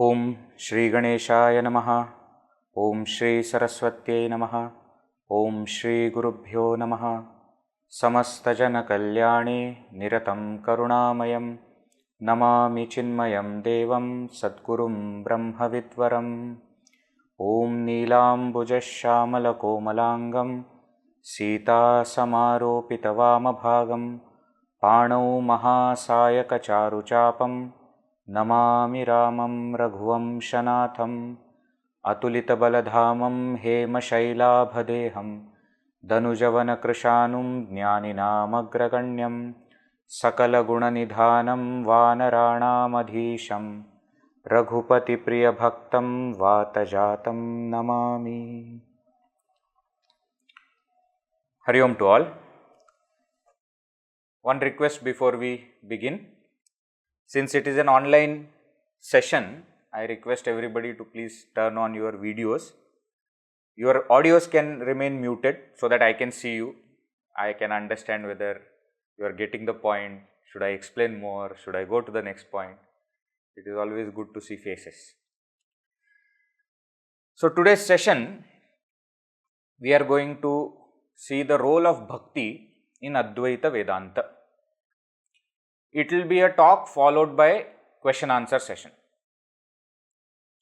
Om Shri Ganeshaya Namaha. Om Shri Saraswatyai Namaha. Om Shri Gurubhyo Namaha. Samastajana Kalyane Niratam Karunamayam Namami Chinmayam Devam Sadgurum Brahmavidvaram. Om Neelambuja Shamala Komalangam Sita Samaropita Vamabhagam Panau Mahasayaka Charuchapam Namami Ramam Raghuvam Shanatham Atulita Baladhamam Hema Shailabhadeham Danujavana Krishanum Jnaninamagraganyam Sakala Gunanidhanam Vanaranam Raghupati Priya Bhaktam Vatajatam Namami. Hari Om to all. One request before we begin. Since it is an online session, I request everybody to please turn on your videos. Your audios can remain muted so that I can see you. I can understand whether you are getting the point. Should I explain more? Should I go to the next point? It is always good to see faces. So today's session, we are going to see the role of Bhakti in Advaita Vedanta. It will be a talk followed by question answer session.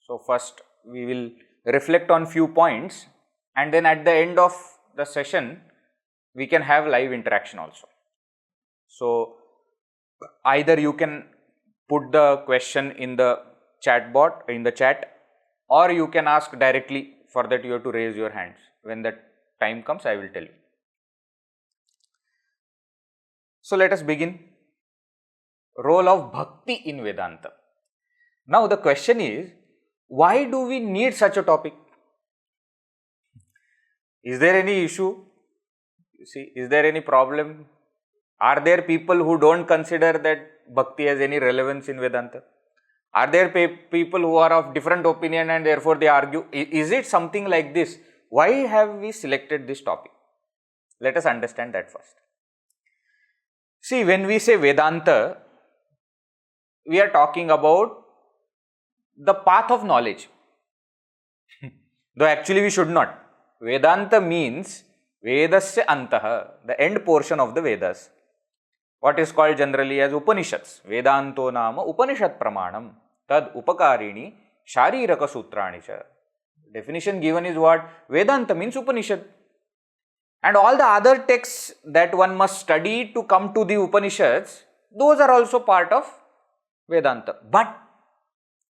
So first we will reflect on few points, and then at the end of the session we can have live interaction also. So either you can put the question in the chat or you can ask directly. For that you have to raise your hands. When that time comes, I will tell you. So let us begin. Role of Bhakti in Vedanta. Now the question is, why do we need such a topic? Is there any issue? You see, is there any problem? Are there people who don't consider that Bhakti has any relevance in Vedanta? Are there people who are of different opinion and therefore they argue? Is it something like this? Why have we selected this topic? Let us understand that first. See, when we say Vedanta, we are talking about the path of knowledge. Though actually we should not. Vedanta means Vedasya Antaha, the end portion of the Vedas. What is called generally as Upanishads. Vedanto nama Upanishad Pramanam Tad Upakarini Shariraka Sutrani cha. Definition given is what? Vedanta means Upanishad. And all the other texts that one must study to come to the Upanishads, those are also part of Vedanta. But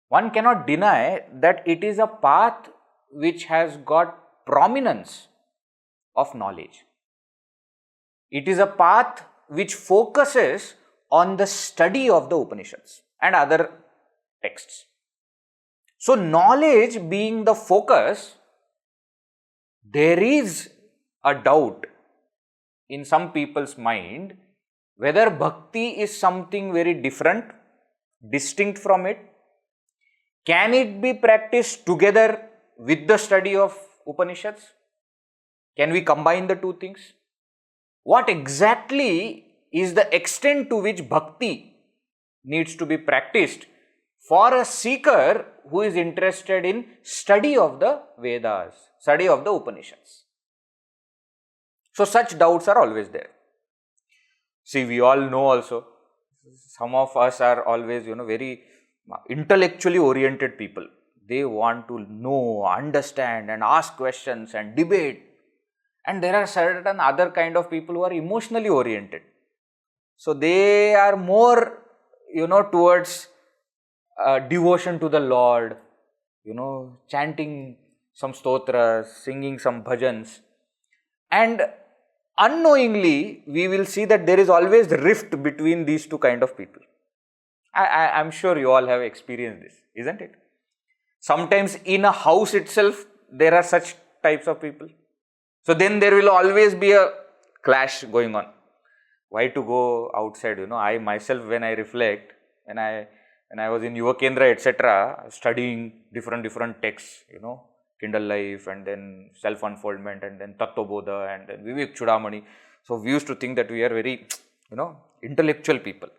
one cannot deny that it is a path which has got prominence of knowledge. It is a path which focuses on the study of the Upanishads and other texts. So knowledge being the focus, there is a doubt in some people's mind whether Bhakti is something very different, distinct from it. Can it be practiced together with the study of Upanishads? Can we combine the two things? What exactly is the extent to which Bhakti needs to be practiced for a seeker who is interested in study of the Vedas, study of the Upanishads? So such doubts are always there. See, we all know also, some of us are always, very intellectually oriented people. They want to know, understand and ask questions and debate. And there are certain other kind of people who are emotionally oriented. So they are more, towards devotion to the Lord, chanting some stotras, singing some bhajans. And unknowingly, we will see that there is always rift between these two kind of people. I am sure you all have experienced this, isn't it? Sometimes in a house itself, there are such types of people. So then there will always be a clash going on. Why to go outside? I myself, when I reflect, when I was in Yuva Kendra, etc., studying different texts, Kindle Life and then Self-Unfoldment and then Tattva Bodha and then Vivekachudamani. So we used to think that we are very, intellectual people.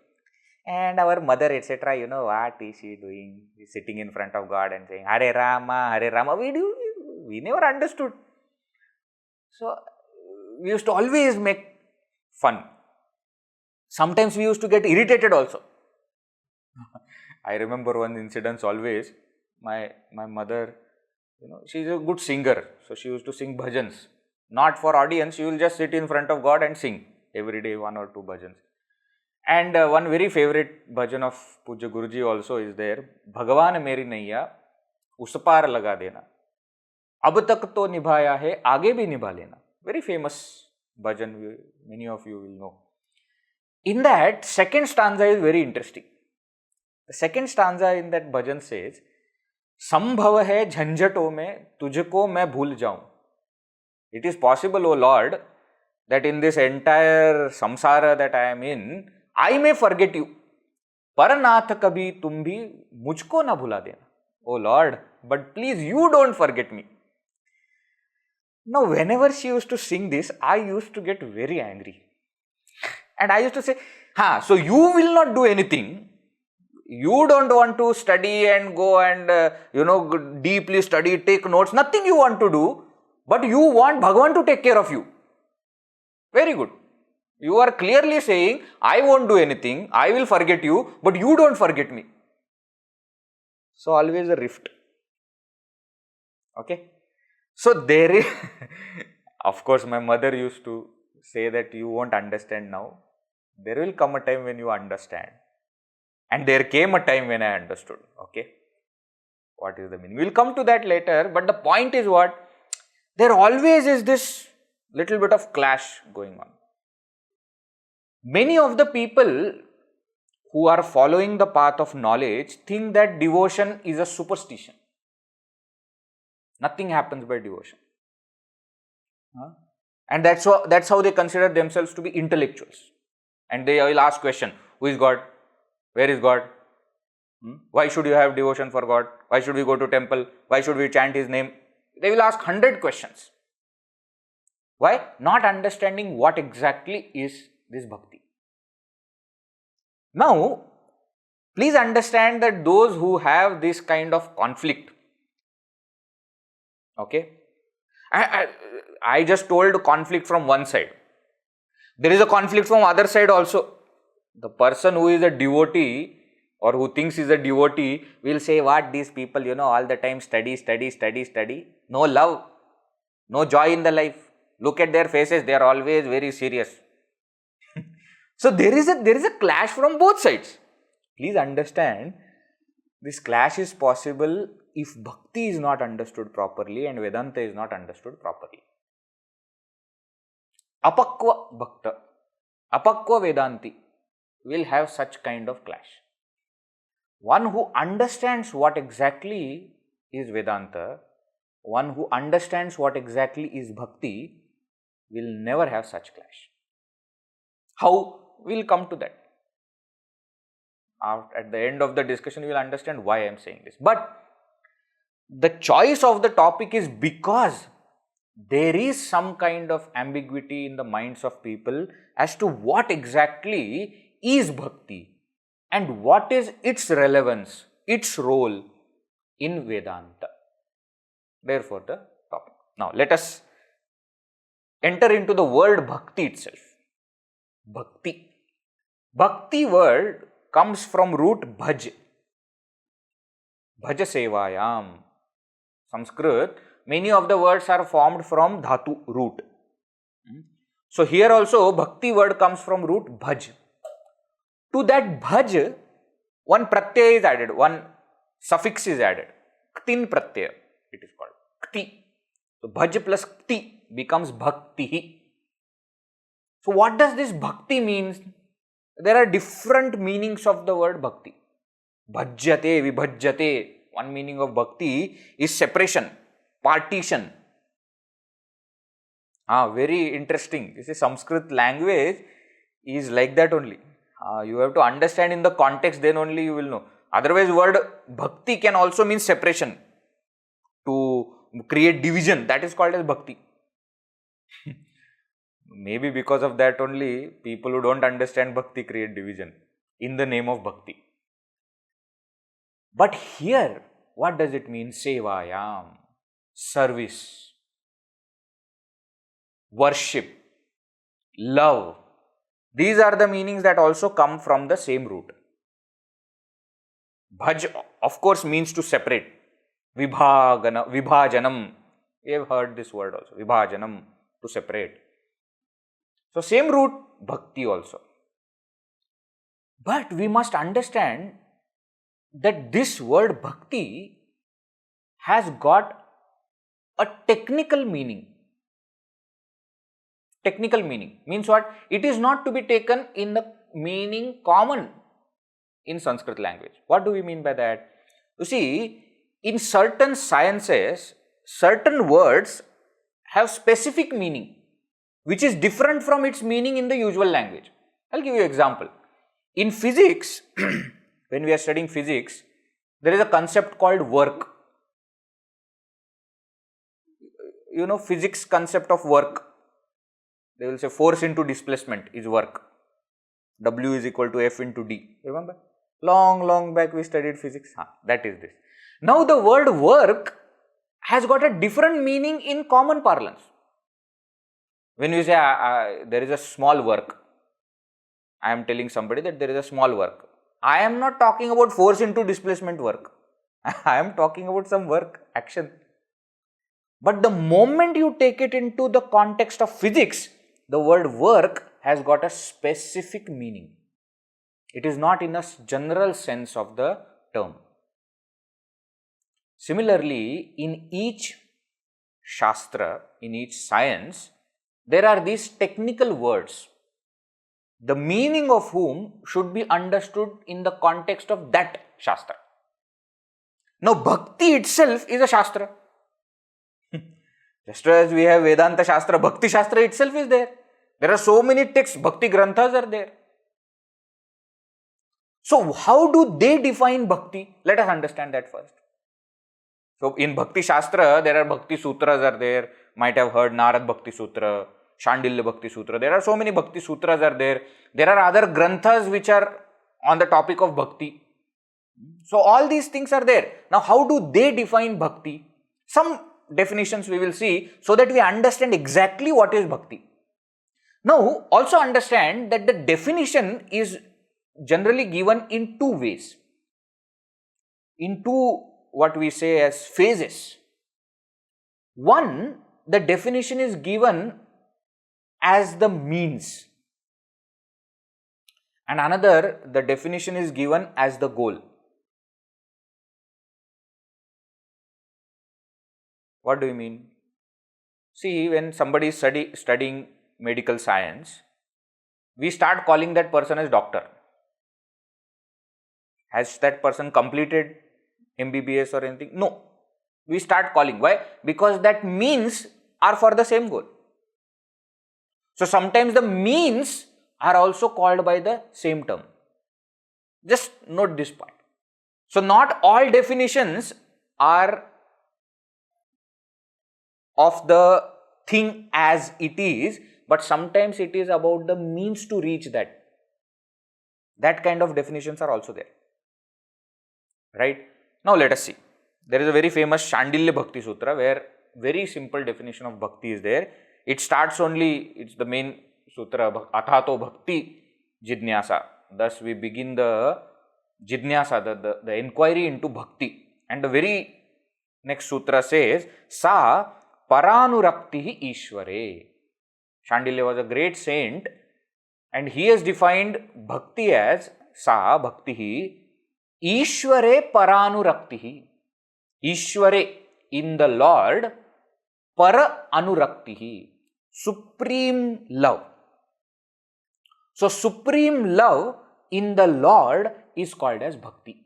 And our mother, etc., what is she doing? She's sitting in front of God and saying, Hare Rama, Hare Rama. We never understood. So, we used to always make fun. Sometimes we used to get irritated also. I remember one incident always. My mother, she's a good singer. So, she used to sing bhajans. Not for audience, she will just sit in front of God and sing every day 1 or 2 bhajans. And one very favorite bhajan of Puja Guruji also is there. Bhagavan meri naiya, us par laga dena. Ab tak to nibhaya hai, aage bhi nibha lena. Very famous bhajan, many of you will know. In that, second stanza is very interesting. The second stanza in that bhajan says, Sambhav hai jhanjhato mein, tujhko main bhul jaun. It is possible, O Lord, that in this entire samsara that I am in, I may forget you. Paranath kabhi tum bhi mujhko na bhula dena. Oh Lord, but please you don't forget me. Now, whenever she used to sing this, I used to get very angry. And I used to say, so you will not do anything. You don't want to study and go and, deeply study, take notes. Nothing you want to do. But you want Bhagavan to take care of you. Very good. You are clearly saying, I won't do anything, I will forget you, but you don't forget me. So, always a rift. Okay. So, there is, of course, my mother used to say that you won't understand now. There will come a time when you understand. And there came a time when I understood. Okay. What is the meaning? We will come to that later, but the point is what? There always is this little bit of clash going on. Many of the people who are following the path of knowledge think that devotion is a superstition. Nothing happens by devotion. And that's how they consider themselves to be intellectuals. And they will ask question, who is God? Where is God? Why should you have devotion for God? Why should we go to temple? Why should we chant His name? They will ask 100 questions. Why? Not understanding what exactly is this bhakti. Now, please understand that those who have this kind of conflict, okay, I just told conflict from one side. There is a conflict from other side also. The person who is a devotee or who thinks is a devotee will say, what these people, all the time study. No love, no joy in the life. Look at their faces, they are always very serious. So there is a clash from both sides. Please understand, this clash is possible if bhakti is not understood properly and Vedanta is not understood properly. Apakva bhakta, apakva Vedanti will have such kind of clash. One who understands what exactly is Vedanta, one who understands what exactly is bhakti, will never have such clash. How? We'll come to that. At the end of the discussion, you will understand why I am saying this. But the choice of the topic is because there is some kind of ambiguity in the minds of people as to what exactly is bhakti and what is its relevance, its role in Vedanta. Therefore, the topic. Now, let us enter into the word bhakti itself. Bhakti. Bhakti word comes from root bhaj. Bhaj sevayam. Sanskrit, many of the words are formed from dhatu, root. So here also bhakti word comes from root bhaj. To that bhaj, one pratyaya is added, one suffix is added. Ktin pratyaya, it is called. Kti. So bhaj plus kti becomes bhakti. So what does this bhakti means? There are different meanings of the word bhakti. Bhajyate, vibhajyate. One meaning of bhakti is separation, partition. Very interesting. This is Sanskrit language is like that only. You have to understand in the context, then only you will know. Otherwise, word bhakti can also mean separation. To create division, that is called as bhakti. Maybe because of that only, people who don't understand bhakti create division. in the name of bhakti. But here, what does it mean? Sevayam, service, worship, love. These are the meanings that also come from the same root. Bhaj, of course, means to separate. Vibhajanam. We have heard this word also. Vibhajanam, to separate. So, same root, bhakti also. But we must understand that this word bhakti has got a technical meaning. Technical meaning means what? It is not to be taken in the meaning common in Sanskrit language. What do we mean by that? You see, in certain sciences, certain words have specific meaning which is different from its meaning in the usual language. I'll give you an example. In physics, when we are studying physics, there is a concept called work. You know, physics concept of work. They will say force into displacement is work. W is equal to F into D. Remember? Long back we studied physics. That is this. Now the word work has got a different meaning in common parlance. When we say there is a small work, I am telling somebody that there is a small work. I am not talking about force into displacement work. I am talking about some work, action. But the moment you take it into the context of physics, the word work has got a specific meaning. It is not in a general sense of the term. Similarly, in each shastra, in each science, there are these technical words, the meaning of whom should be understood in the context of that shastra. Now, bhakti itself is a shastra. Just as we have Vedanta Shastra, Bhakti Shastra itself is there. There are so many texts, Bhakti Granthas are there. So, how do they define Bhakti? Let us understand that first. So, in Bhakti Shastra, there are Bhakti Sutras are there. Might have heard Narad Bhakti Sutra, Shandilya Bhakti Sutra. There are so many Bhakti Sutras are there. There are other Granthas which are on the topic of Bhakti. So, all these things are there. Now, how do they define Bhakti? Some definitions we will see so that we understand exactly what is Bhakti. Now, also understand that the definition is generally given in two ways. In two, what we say as phases. One, the definition is given as the means. And another, the definition is given as the goal. What do you mean? See, when somebody is studying medical science, we start calling that person as doctor. Has that person completed MBBS or anything? No. We start calling. Why? Because that means are for the same goal. So, sometimes the means are also called by the same term. Just note this point. So, not all definitions are of the thing as it is, but sometimes it is about the means to reach that. That kind of definitions are also there. Right? Now, let us see. There is a very famous Shandilya Bhakti Sutra where very simple definition of Bhakti is there. It starts only, it's the main sutra, Athato Bhakti Jidnyasa. Thus, we begin the Jidnyasa, the inquiry into Bhakti. And the very next sutra says, Sa Paranuraktihi Ishvare. Shandilya was a great saint and he has defined Bhakti as Sa Bhaktihi Ishvare Paranuraktihi. Ishvare, in the Lord, Para Anuraktihi, supreme love. So, supreme love in the Lord is called as Bhakti.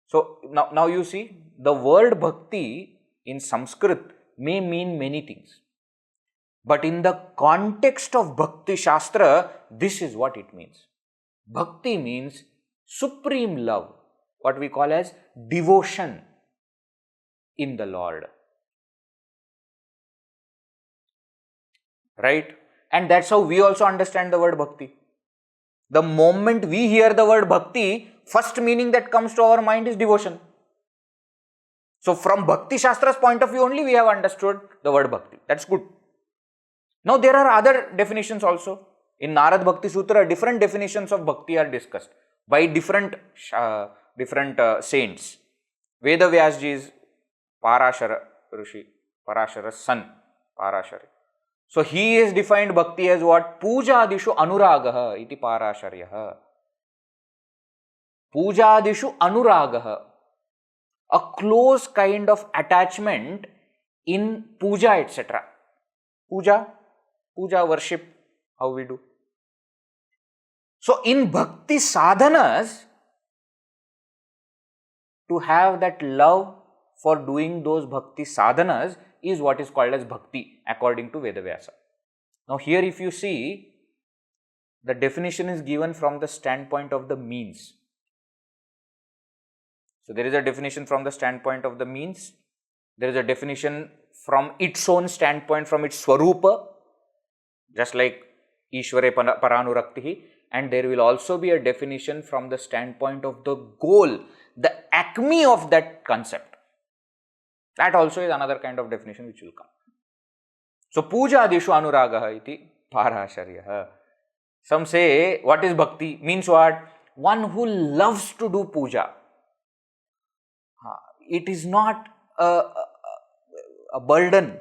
So, now you see, the word Bhakti in Sanskrit may mean many things. But in the context of Bhakti Shastra, this is what it means. Bhakti means supreme love, what we call as devotion in the Lord. Right? And that's how we also understand the word bhakti. The moment we hear the word bhakti, first meaning that comes to our mind is devotion. So from Bhakti Shastra's point of view only, we have understood the word bhakti. That's good. Now there are other definitions also. In Narad Bhakti Sutra, different definitions of bhakti are discussed by different saints. Veda Vyasji is Parashara Rishi, Parashara's son, Parashara. So he has defined bhakti as what? Pujadishu anuragaha iti Parasharyaha. Pujadishu anuragaha. A close kind of attachment in puja, etc. Puja, worship, how we do. So in bhakti sadhanas, to have that love for doing those bhakti sadhanas is what is called as bhakti according to Vedavyasa. Now here if you see, the definition is given from the standpoint of the means. So there is a definition from the standpoint of the means. There is a definition from its own standpoint, from its swarupa, just like Ishvare Paranuraktihi. And there will also be a definition from the standpoint of the goal, the acme of that concept. That also is another kind of definition which will come. So puja adishu anuragaha iti parasharyaha. Some say, what is bhakti? Means what? One who loves to do puja. It is not a burden.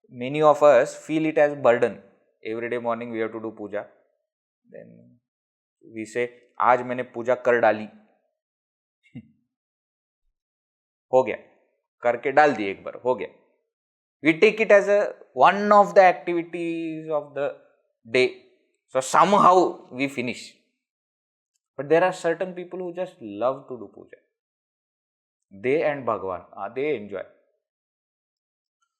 Many of us feel it as burden. Every day morning we have to do puja. Then we say, आज मैंने पूजा कर डाली. हो गया. करके डाल दी एक बार. हो गया. We take it as one of the activities of the day. So somehow we finish. But there are certain people who just love to do puja. They and Bhagavan, they enjoy.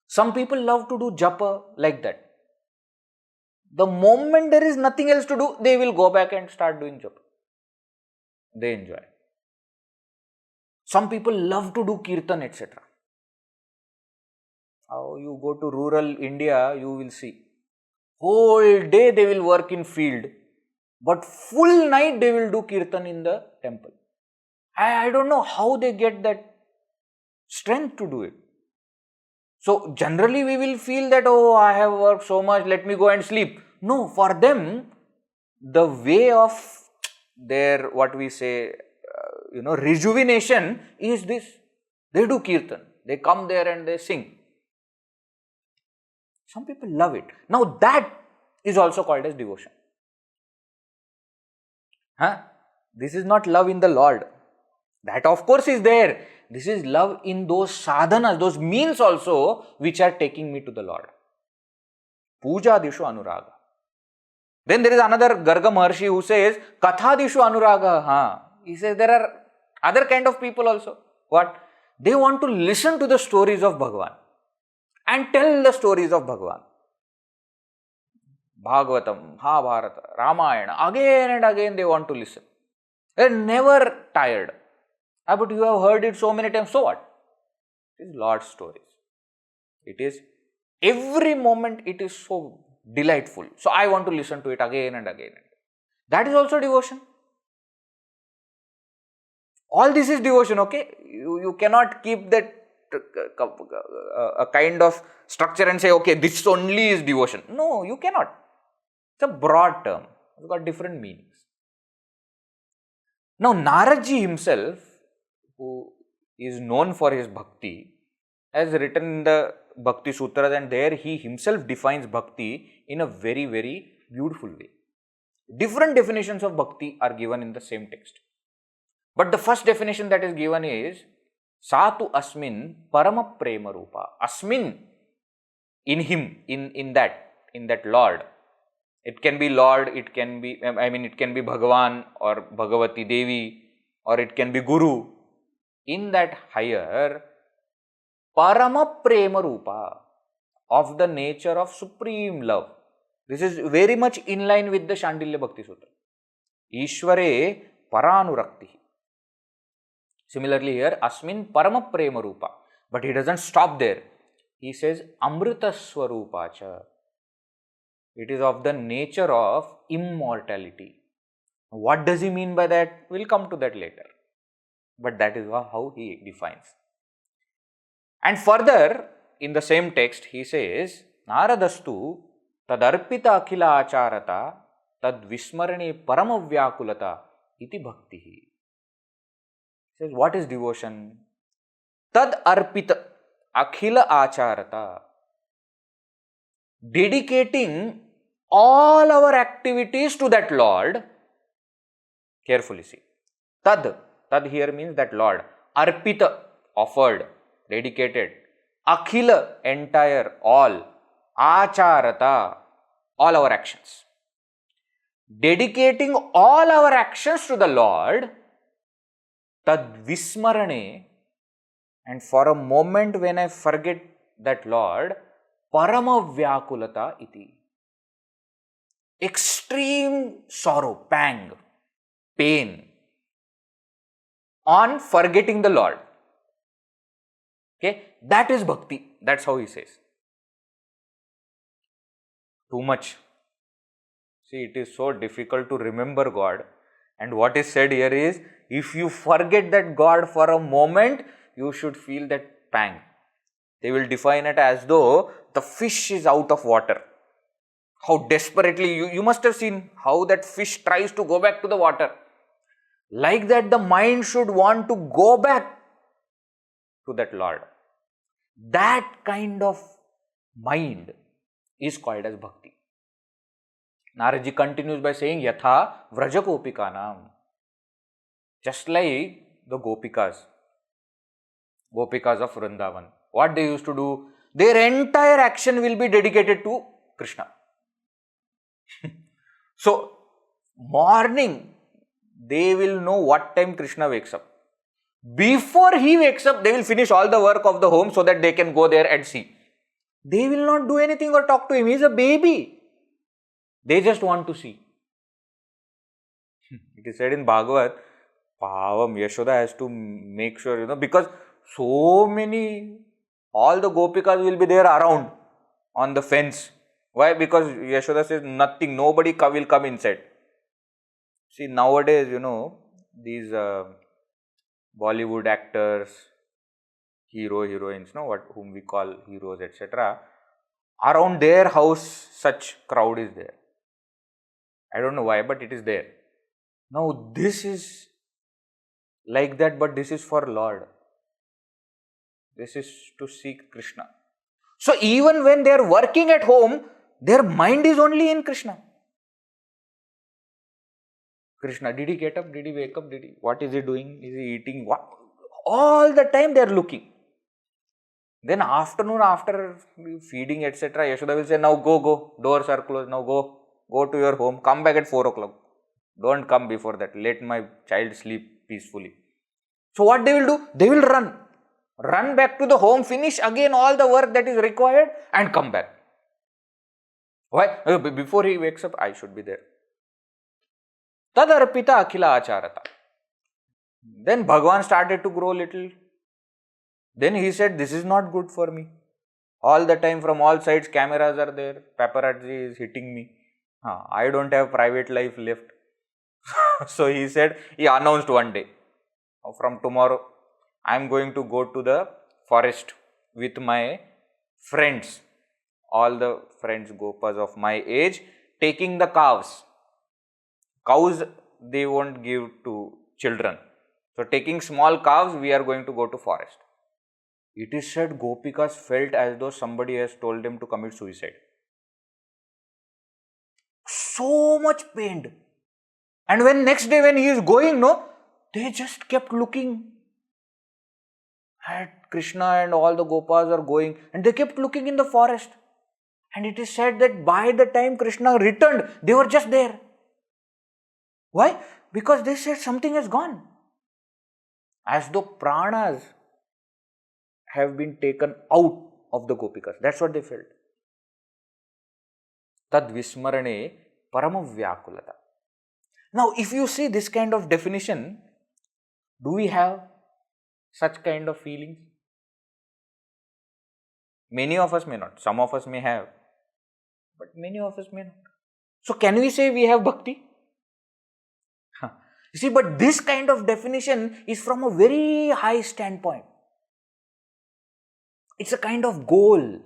Some people love to do japa like that. The moment there is nothing else to do, they will go back and start doing japa. They enjoy. Some people love to do kirtan, etc. How you go to rural India, you will see. Whole day they will work in field. But full night they will do kirtan in the temple. I don't know how they get that strength to do it. So generally we will feel that, oh, I have worked so much, let me go and sleep. No, for them, the way of their, what we say, rejuvenation is this. They do kirtan. They come there and they sing. Some people love it. Now that is also called as devotion. This is not love in the Lord. That of course is there. This is love in those sadhanas, those means also which are taking me to the Lord. Puja dishu anuraga. Then there is another Garga Maharshi who says, Katha dishu anuraga. He says there are other kind of people also. What? They want to listen to the stories of Bhagavan and tell the stories of Bhagavan. Bhagavatam, Mahabharata, Ramayana, again and again they want to listen. They are never tired. But you have heard it so many times, so what? It is Lord's stories. It is, every moment it is so delightful. So I want to listen to it again and again. That is also devotion. All this is devotion, okay? You cannot keep that a kind of structure and say, okay, this only is devotion. No, you cannot. It's a broad term. It's got different meanings. Now, Naradji himself, who is known for his bhakti, has written in the Bhakti Sutras, and there he himself defines bhakti in a very, very beautiful way. Different definitions of bhakti are given in the same text. But the first definition that is given is Satu Asmin Parama Prema Rupa. Asmin, in him, in that Lord. It can be Lord, it can be Bhagavan or Bhagavati Devi, or it can be Guru. In that higher Parama Prema Rupa, of the nature of supreme love. This is very much in line with the Shandilya Bhakti Sutra. Ishvare Paranuraktihi. Similarly here, Asmin Parama Prema Rupa. But he doesn't stop there. he says Amrita Swarupacha. It is of the nature of immortality. What does he mean by that? We'll come to that later. But that is how he defines. And further, in the same text, he says, Naradastu tadarpita akhila acharata tad vismarane paramavyakulata iti bhakti. He says, what is devotion? Tad arpita akhila acharata. Dedicating all our activities to that Lord. Carefully see. Tad here means that Lord. Arpita, offered, dedicated. Akhila, entire, all. Acharata, all our actions. Dedicating all our actions to the Lord. Tad vismarane, and for a moment when I forget that Lord, paramavyakulata iti. Extreme sorrow, pang, pain on forgetting the Lord. Okay, that is bhakti. That's how he says. Too much. See, it is so difficult to remember God. And what is said here is, if you forget that God for a moment, you should feel that pang. They will define it as though the fish is out of water. How desperately, you must have seen how that fish tries to go back to the water. Like that, the mind should want to go back to that Lord. That kind of mind is called as bhakti. Naradji continues by saying, Yatha vraja gopikanam. Just like the gopikas of Vrindavan. What they used to do, their entire action will be dedicated to Krishna. So, morning, they will know what time Krishna wakes up. Before he wakes up, they will finish all the work of the home so that they can go there and see. They will not do anything or talk to him. He is a baby. They just want to see. It is said in Bhagavad, Pavam Yashoda has to make sure, because so many, all the gopikas will be there around on the fence. Why? Because Yashoda says nothing, nobody will come inside. See, nowadays, these Bollywood actors, heroines, whom we call heroes, etc. Around their house, such crowd is there. I don't know why, but it is there. Now, this is like that, but this is for Lord. This is to seek Krishna. So, even when they are working at home, their mind is only in Krishna. Krishna, did he get up? Did he wake up? What is he doing? Is he eating? What? All the time they are looking. Then afternoon, after feeding, etc., Yashoda will say, now go, doors are closed, now go to your home, come back at 4 o'clock. Don't come before that, let my child sleep peacefully. So what they will do? They will run back to the home, finish again all the work that is required and come back. Why? Before he wakes up, I should be there. Tadarpita akhila acharata. Then Bhagavan started to grow little. Then he said, this is not good for me. All the time from all sides cameras are there, paparazzi is hitting me. I don't have private life left. So he said, he announced one day, from tomorrow, I am going to go to the forest with my friends, all the friends gopas of my age, taking the cows. Cows they won't give to children. So taking small calves, we are going to go to forest. It is said gopikas felt as though somebody has told them to commit suicide. So much pained. And when next day when he is going, they just kept looking at Krishna and all the gopas are going and they kept looking in the forest. And it is said that by the time Krishna returned, they were just there. Why? Because they said something has gone. As though pranas have been taken out of the gopikas. That's what they felt. Tad vismarane paramavyakulata. Now, if you see this kind of definition, do we have such kind of feelings? Many of us may not. Some of us may have, but many of us may not. So can we say we have bhakti? You see, but this kind of definition is from a very high standpoint. It's a kind of goal.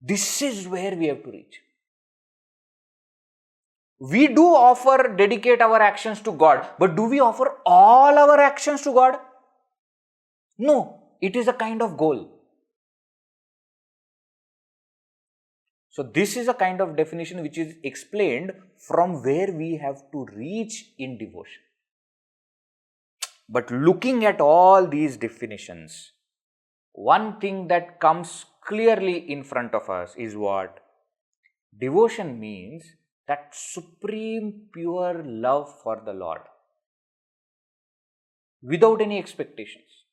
This is where we have to reach. We do offer, dedicate our actions to God, but do we offer all our actions to God? No, it is a kind of goal. So this is a kind of definition which is explained from where we have to reach in devotion. But looking at all these definitions, one thing that comes clearly in front of us is what? Devotion means that supreme pure love for the Lord without any expectations,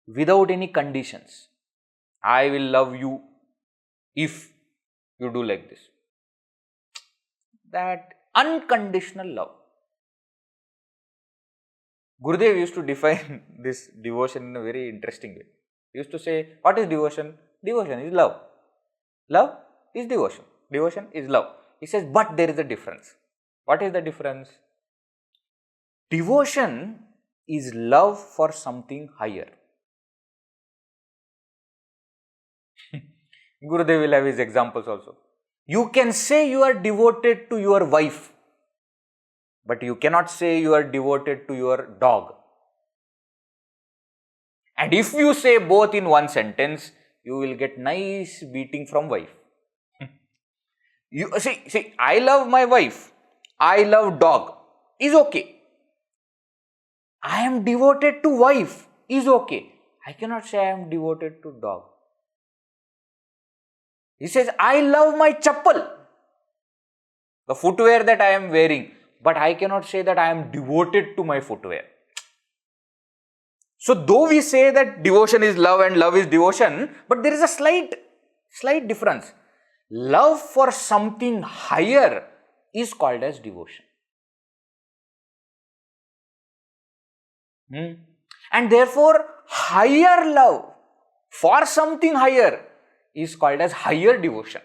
without any conditions. I will love you if you do like this. That unconditional love. Gurudev used to define this devotion in a very interesting way. He used to say, what is devotion? Devotion is love. Love is devotion. Devotion is love. He says, but there is a difference. What is the difference? Devotion is love for something higher. Gurudev will have his examples also. You can say you are devoted to your wife, but you cannot say you are devoted to your dog. And if you say both in one sentence, you will get nice beating from wife. You see, I love my wife, I love dog, is okay. I am devoted to wife, is okay. I cannot say I am devoted to dog. He says, I love my chappal, the footwear that I am wearing, but I cannot say that I am devoted to my footwear. So though we say that devotion is love and love is devotion, but there is a slight difference. Love for something higher is called as devotion. And therefore, higher love for something higher is called as higher devotion.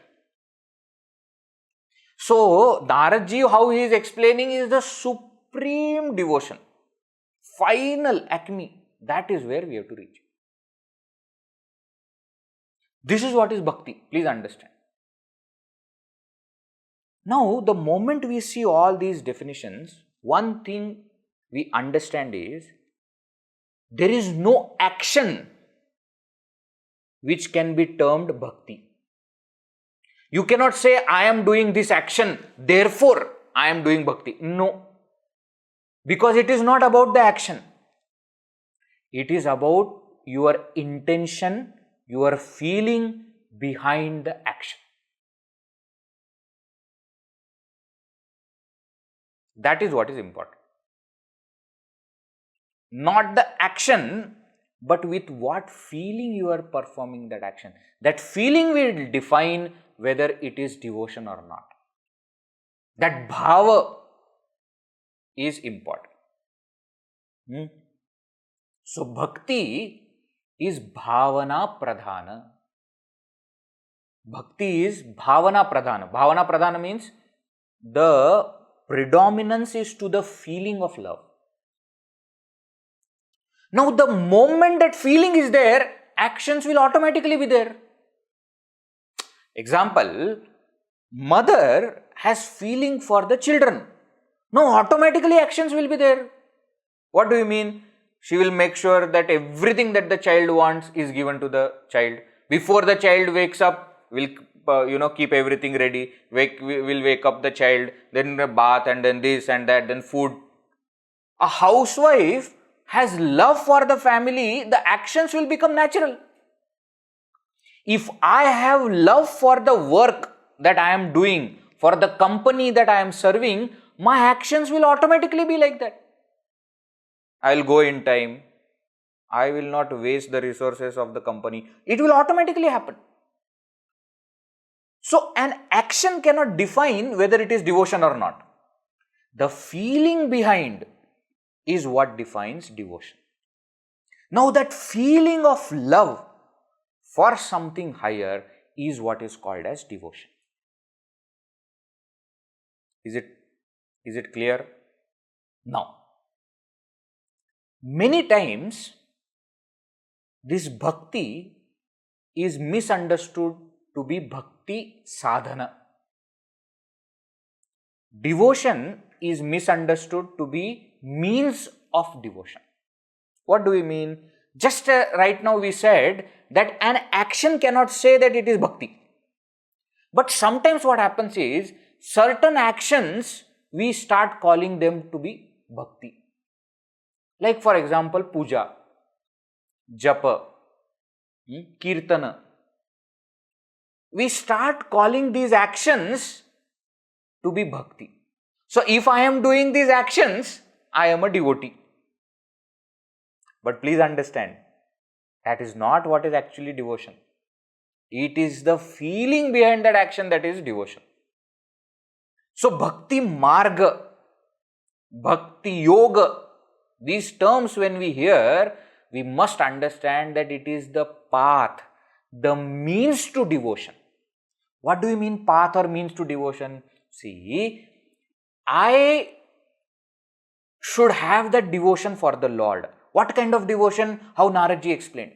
So, Naradji, how he is explaining is the supreme devotion, final acme. That is where we have to reach. This is what is bhakti. Please understand. Now, the moment we see all these definitions, one thing we understand is there is no action which can be termed bhakti. You cannot say, I am doing this action, therefore I am doing bhakti. No. Because it is not about the action. It is about your intention, your feeling behind the action. That is what is important. Not the action, but with what feeling you are performing that action. That feeling will define whether it is devotion or not. That bhava is important. So, bhakti is bhavana pradhana. Bhakti is bhavana pradhana. Bhavana pradhana means the predominance is to the feeling of love. Now, the moment that feeling is there, actions will automatically be there. Example, mother has feeling for the children. Now, automatically actions will be there. What do you mean? She will make sure that everything that the child wants is given to the child. Before the child wakes up, will keep everything ready. Will wake up the child, then a bath, and then this and that, then food. A housewife has love for the family, the actions will become natural. If I have love for the work that I am doing, for the company that I am serving, my actions will automatically be like that. I will go in time. I will not waste the resources of the company. It will automatically happen. So, an action cannot define whether it is devotion or not. The feeling behind is what defines devotion. Now, that feeling of love for something higher is what is called as devotion. Is it clear? Now, many times this bhakti is misunderstood to be bhakti sadhana. Devotion is misunderstood to be means of devotion. What do we mean? Just right now we said that an action cannot say that it is bhakti. But sometimes what happens is, certain actions we start calling them to be bhakti. Like for example, puja, japa, kirtana. We start calling these actions to be bhakti. So if I am doing these actions, I am a devotee. But please understand, that is not what is actually devotion. It is the feeling behind that action that is devotion. So bhakti marga, bhakti yoga, these terms when we hear, we must understand that it is the path, the means to devotion. What do you mean path or means to devotion? See, I should have that devotion for the Lord. What kind of devotion? How Naradji explained.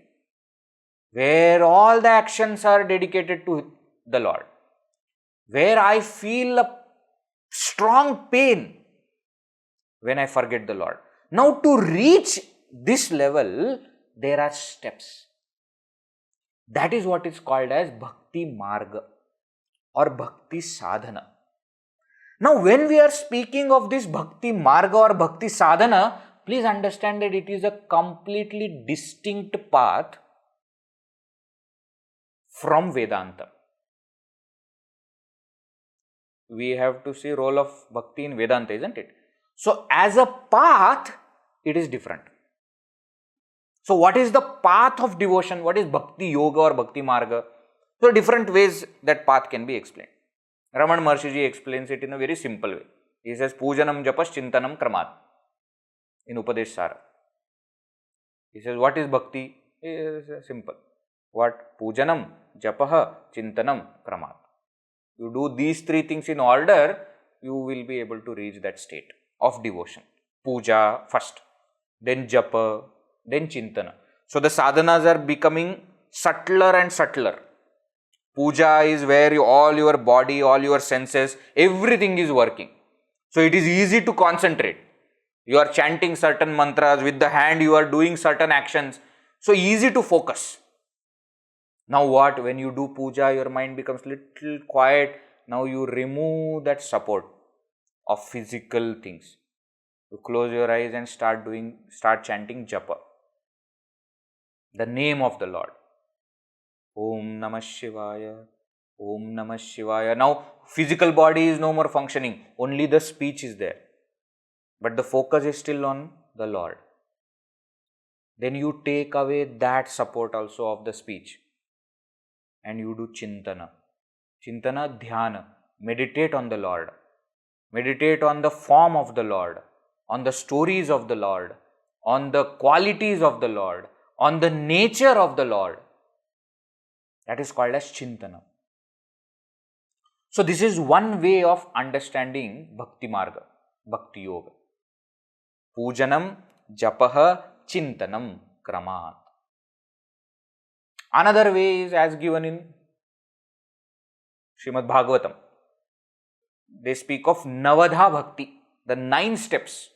Where all the actions are dedicated to the Lord. Where I feel a strong pain when I forget the Lord. Now to reach this level, there are steps. That is what is called as bhakti marga or bhakti sadhana. Now when we are speaking of this bhakti marga or bhakti sadhana, please understand that it is a completely distinct path from Vedanta. We have to see role of bhakti in Vedanta, isn't it? So as a path, it is different. So what is the path of devotion? What is bhakti yoga or bhakti marga? So different ways that path can be explained. Raman Maharshi explains it in a very simple way. He says, Pujanam japas chintanam kramat in Upadesh Sara. He says, what is bhakti? It is simple. What? Pujanam japaha chintanam kramat. You do these three things in order, you will be able to reach that state of devotion. Puja first, then japa, then chintana. So the sadhanas are becoming subtler and subtler. Puja is where all your body, all your senses, everything is working. So it is easy to concentrate. You are chanting certain mantras, with the hand you are doing certain actions. So easy to focus. Now what? When you do puja, your mind becomes little quiet. Now you remove that support of physical things. You close your eyes and start chanting japa, the name of the Lord. Om Namah Shivaya, Om Namah Shivaya. Now physical body is no more functioning, only the speech is there. But the focus is still on the Lord. Then you take away that support also of the speech and you do chintana. Chintana, dhyana. Meditate on the Lord. Meditate on the form of the Lord, on the stories of the Lord, on the qualities of the Lord, on the nature of the Lord. That is called as chintana. So this is one way of understanding bhakti marga, bhakti yoga. Pujanam japaha chintanam kramat. Another way is as given in Srimad Bhagavatam. They speak of Navadha Bhakti, the 9 steps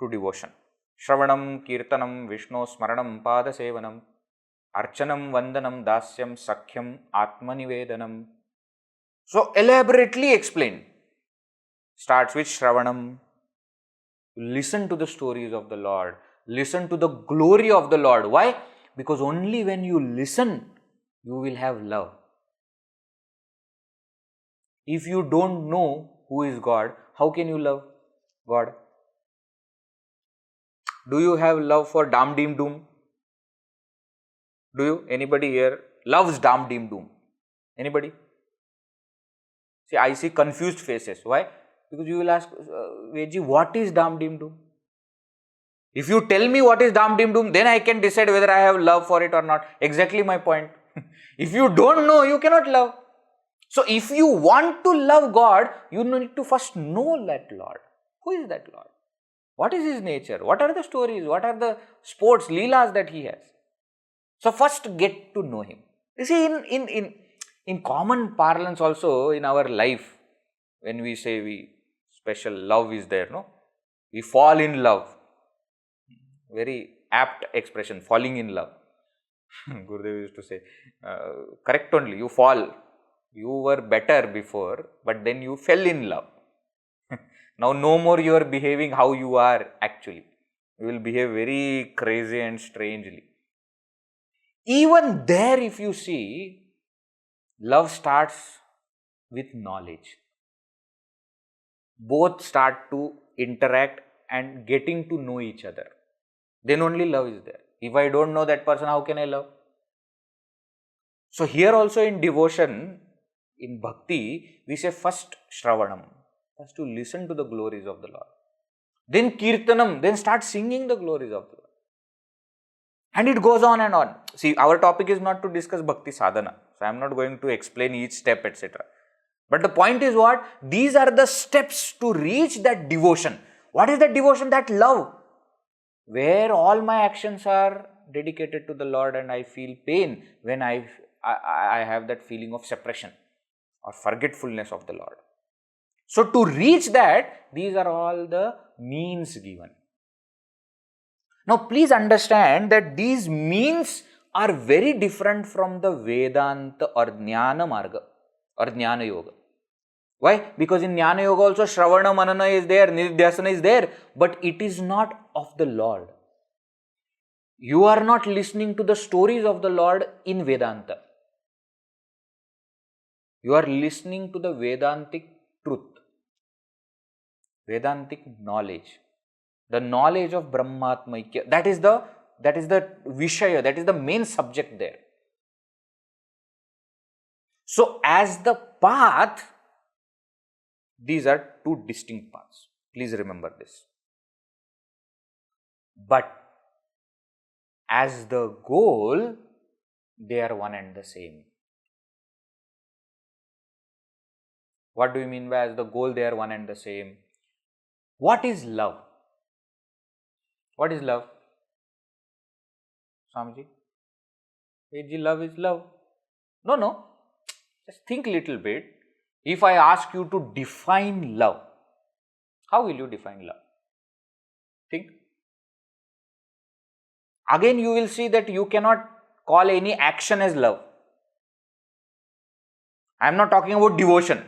to devotion. Shravanam, Kirtanam, Vishnu, Smaranam, Pada Sevanam, Archanam, Vandanam, Dasyam, Sakhyam, Atmanivedanam. So elaborately explained. Starts with Shravanam. Listen to the stories of the Lord. Listen to the glory of the Lord. Why? Because only when you listen, you will have love. If you don't know who is God, how can you love God? Do you have love for Dam Dim Doom? Do you? Anybody here loves Dam Dim Doom? Anybody? See, I see confused faces. Why? Because you will ask, Veji, what is Dam Dim Doom? If you tell me what is Dam Dim Doom, then I can decide whether I have love for it or not. Exactly my point. If you don't know, you cannot love. So if you want to love God, you need to first know that Lord. Who is that Lord? What is His nature? What are the stories? What are the sports, leelas that He has? So first get to know Him. You see, in common parlance also in our life, when we say special love is there, no? We fall in love. Very apt expression, falling in love. Gurudev used to say, correct only, you fall. You were better before, but then you fell in love. Now no more you are behaving how you are actually. You will behave very crazy and strangely. Even there, if you see, love starts with knowledge. Both start to interact and getting to know each other. Then only love is there. If I don't know that person, how can I love? So here also in devotion, in bhakti, we say first shravanam, first to listen to the glories of the Lord. Then kirtanam, then start singing the glories of the Lord. And it goes on and on. See, our topic is not to discuss bhakti sadhana. So I am not going to explain each step, etc. But the point is what? These are the steps to reach that devotion. What is that devotion? That love. Where all my actions are dedicated to the Lord and I feel pain when I have that feeling of separation or forgetfulness of the Lord. So to reach that, these are all the means given. Now please understand that these means are very different from the Vedanta or Jnana Marga or Jnana Yoga. Why? Because in Jnana Yoga also Shravana Manana is there, Nidhyasana is there, but it is not of the Lord. You are not listening to the stories of the Lord in Vedanta. You are listening to the Vedantic truth, Vedantic knowledge, the knowledge of Brahmatmaikya. That is the Vishaya, that is the main subject there. So as the path, these are two distinct paths. Please remember this. But as the goal, they are one and the same. What do you mean by as the goal they are one and the same? What is love? What is love? Swamiji? Love is love. No. Just think a little bit. If I ask you to define love, how will you define love? Think. Again, you will see that you cannot call any action as love. I am not talking about devotion.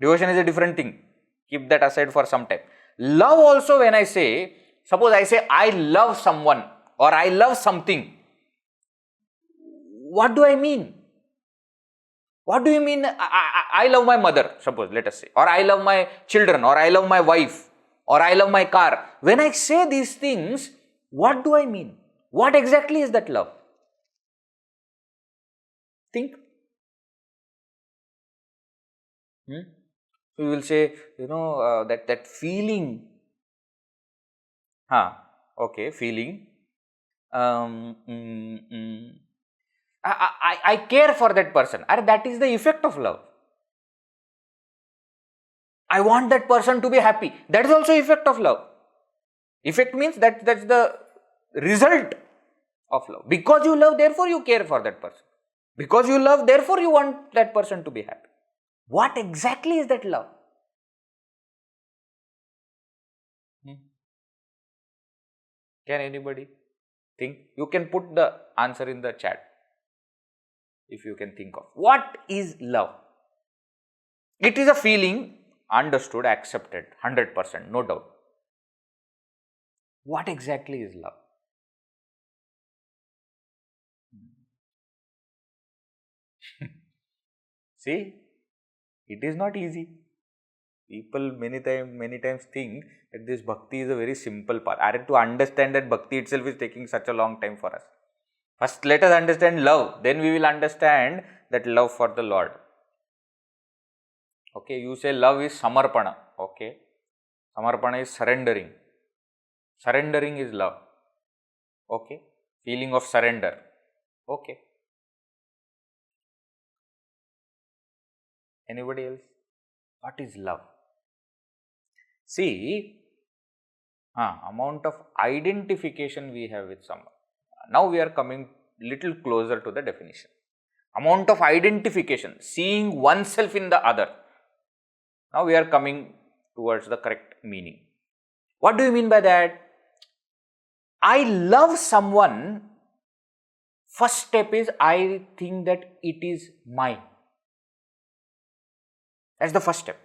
Devotion is a different thing. Keep that aside for some time. Love also, when I say, suppose I say I love someone or I love something. What do I mean? What do you mean I love my mother, suppose, let us say, or I love my children, or I love my wife, or I love my car. When I say these things, what do I mean? What exactly is that love? Think. So you will say, that feeling. Okay, feeling. I care for that person. That is the effect of love. I want that person to be happy. That is also effect of love. Effect means that's the result of love. Because you love, therefore you care for that person. Because you love, therefore you want that person to be happy. What exactly is that love? Can anybody think? You can put the answer in the chat if you can think of. What is love? It is a feeling, understood, accepted, 100%, no doubt. What exactly is love? See, it is not easy. People many times think that this bhakti is a very simple path. To understand that bhakti itself is taking such a long time for us. First, let us understand love. Then we will understand that love for the Lord. Okay, you say love is samarpana. Okay, samarpana is surrendering. Surrendering is love. Okay, feeling of surrender. Okay, Anybody else? What is love? See, amount of identification we have with someone. Now we are coming little closer to the definition. Amount of identification, seeing oneself in the other. Now we are coming towards the correct meaning. What do you mean by that? I love someone. First step is I think that it is mine. That's the first step.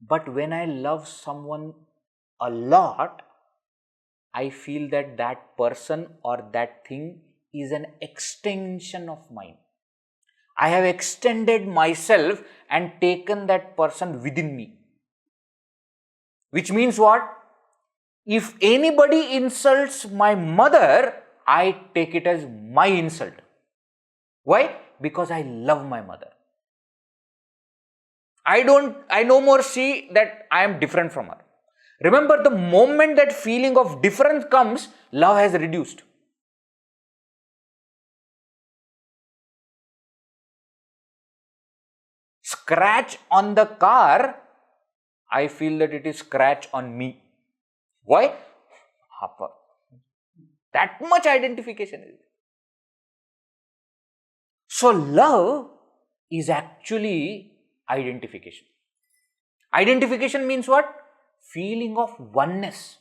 But when I love someone a lot, I feel that that person or that thing is an extension of mine. I have extended myself and taken that person within me. Which means what? If anybody insults my mother, I take it as my insult. Why? Because I love my mother. I no more see that I am different from her. Remember, the moment that feeling of difference comes, love has reduced. Scratch on the car, I feel that it is scratch on me. Why? That much identification is there. So love is actually identification. Identification means what? Feeling of oneness.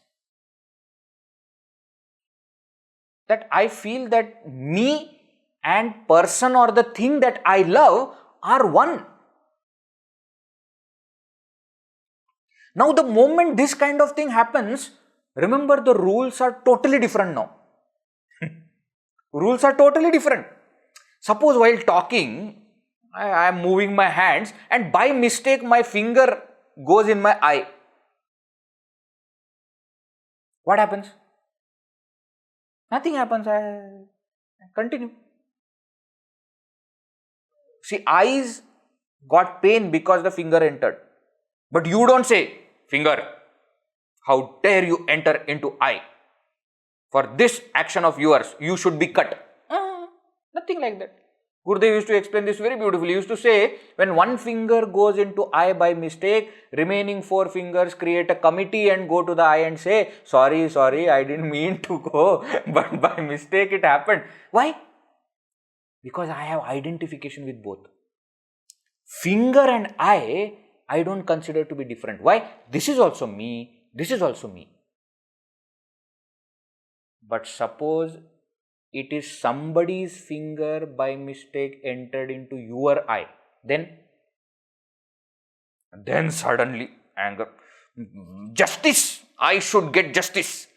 That I feel that me and person or the thing that I love are one. Now the moment this kind of thing happens, remember the rules are totally different now. Rules are totally different. Suppose while talking, I am moving my hands and by mistake my finger goes in my eye. What happens? Nothing happens. I continue. See, eyes got pain because the finger entered. But you don't say, finger, how dare you enter into eye? For this action of yours, you should be cut. Nothing like that. Gurudev used to explain this very beautifully. He used to say, when one finger goes into eye by mistake, remaining 4 fingers create a committee and go to the eye and say, sorry, I didn't mean to go, but by mistake it happened. Why? Because I have identification with both. Finger and eye, I don't consider to be different. Why? This is also me, this is also me. But suppose it is somebody's finger by mistake entered into your eye, then suddenly anger. Justice! I should get justice.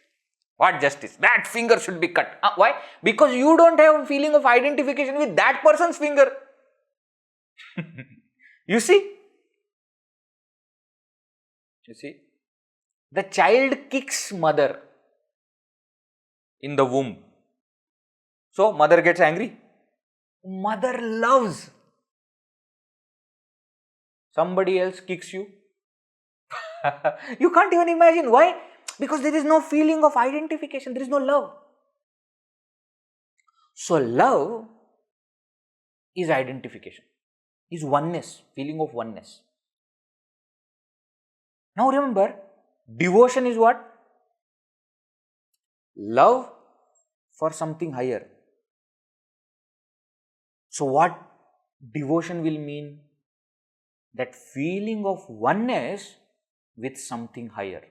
What justice? That finger should be cut. Why? Because you don't have a feeling of identification with that person's finger. You see? The child kicks mother in the womb. So, mother gets angry. Mother loves. Somebody else kicks you. You can't even imagine. Why? Because there is no feeling of identification. There is no love. So, love is identification. Is oneness. Feeling of oneness. Now remember, devotion is what? Love for something higher. So what devotion will mean? That feeling of oneness with something higher.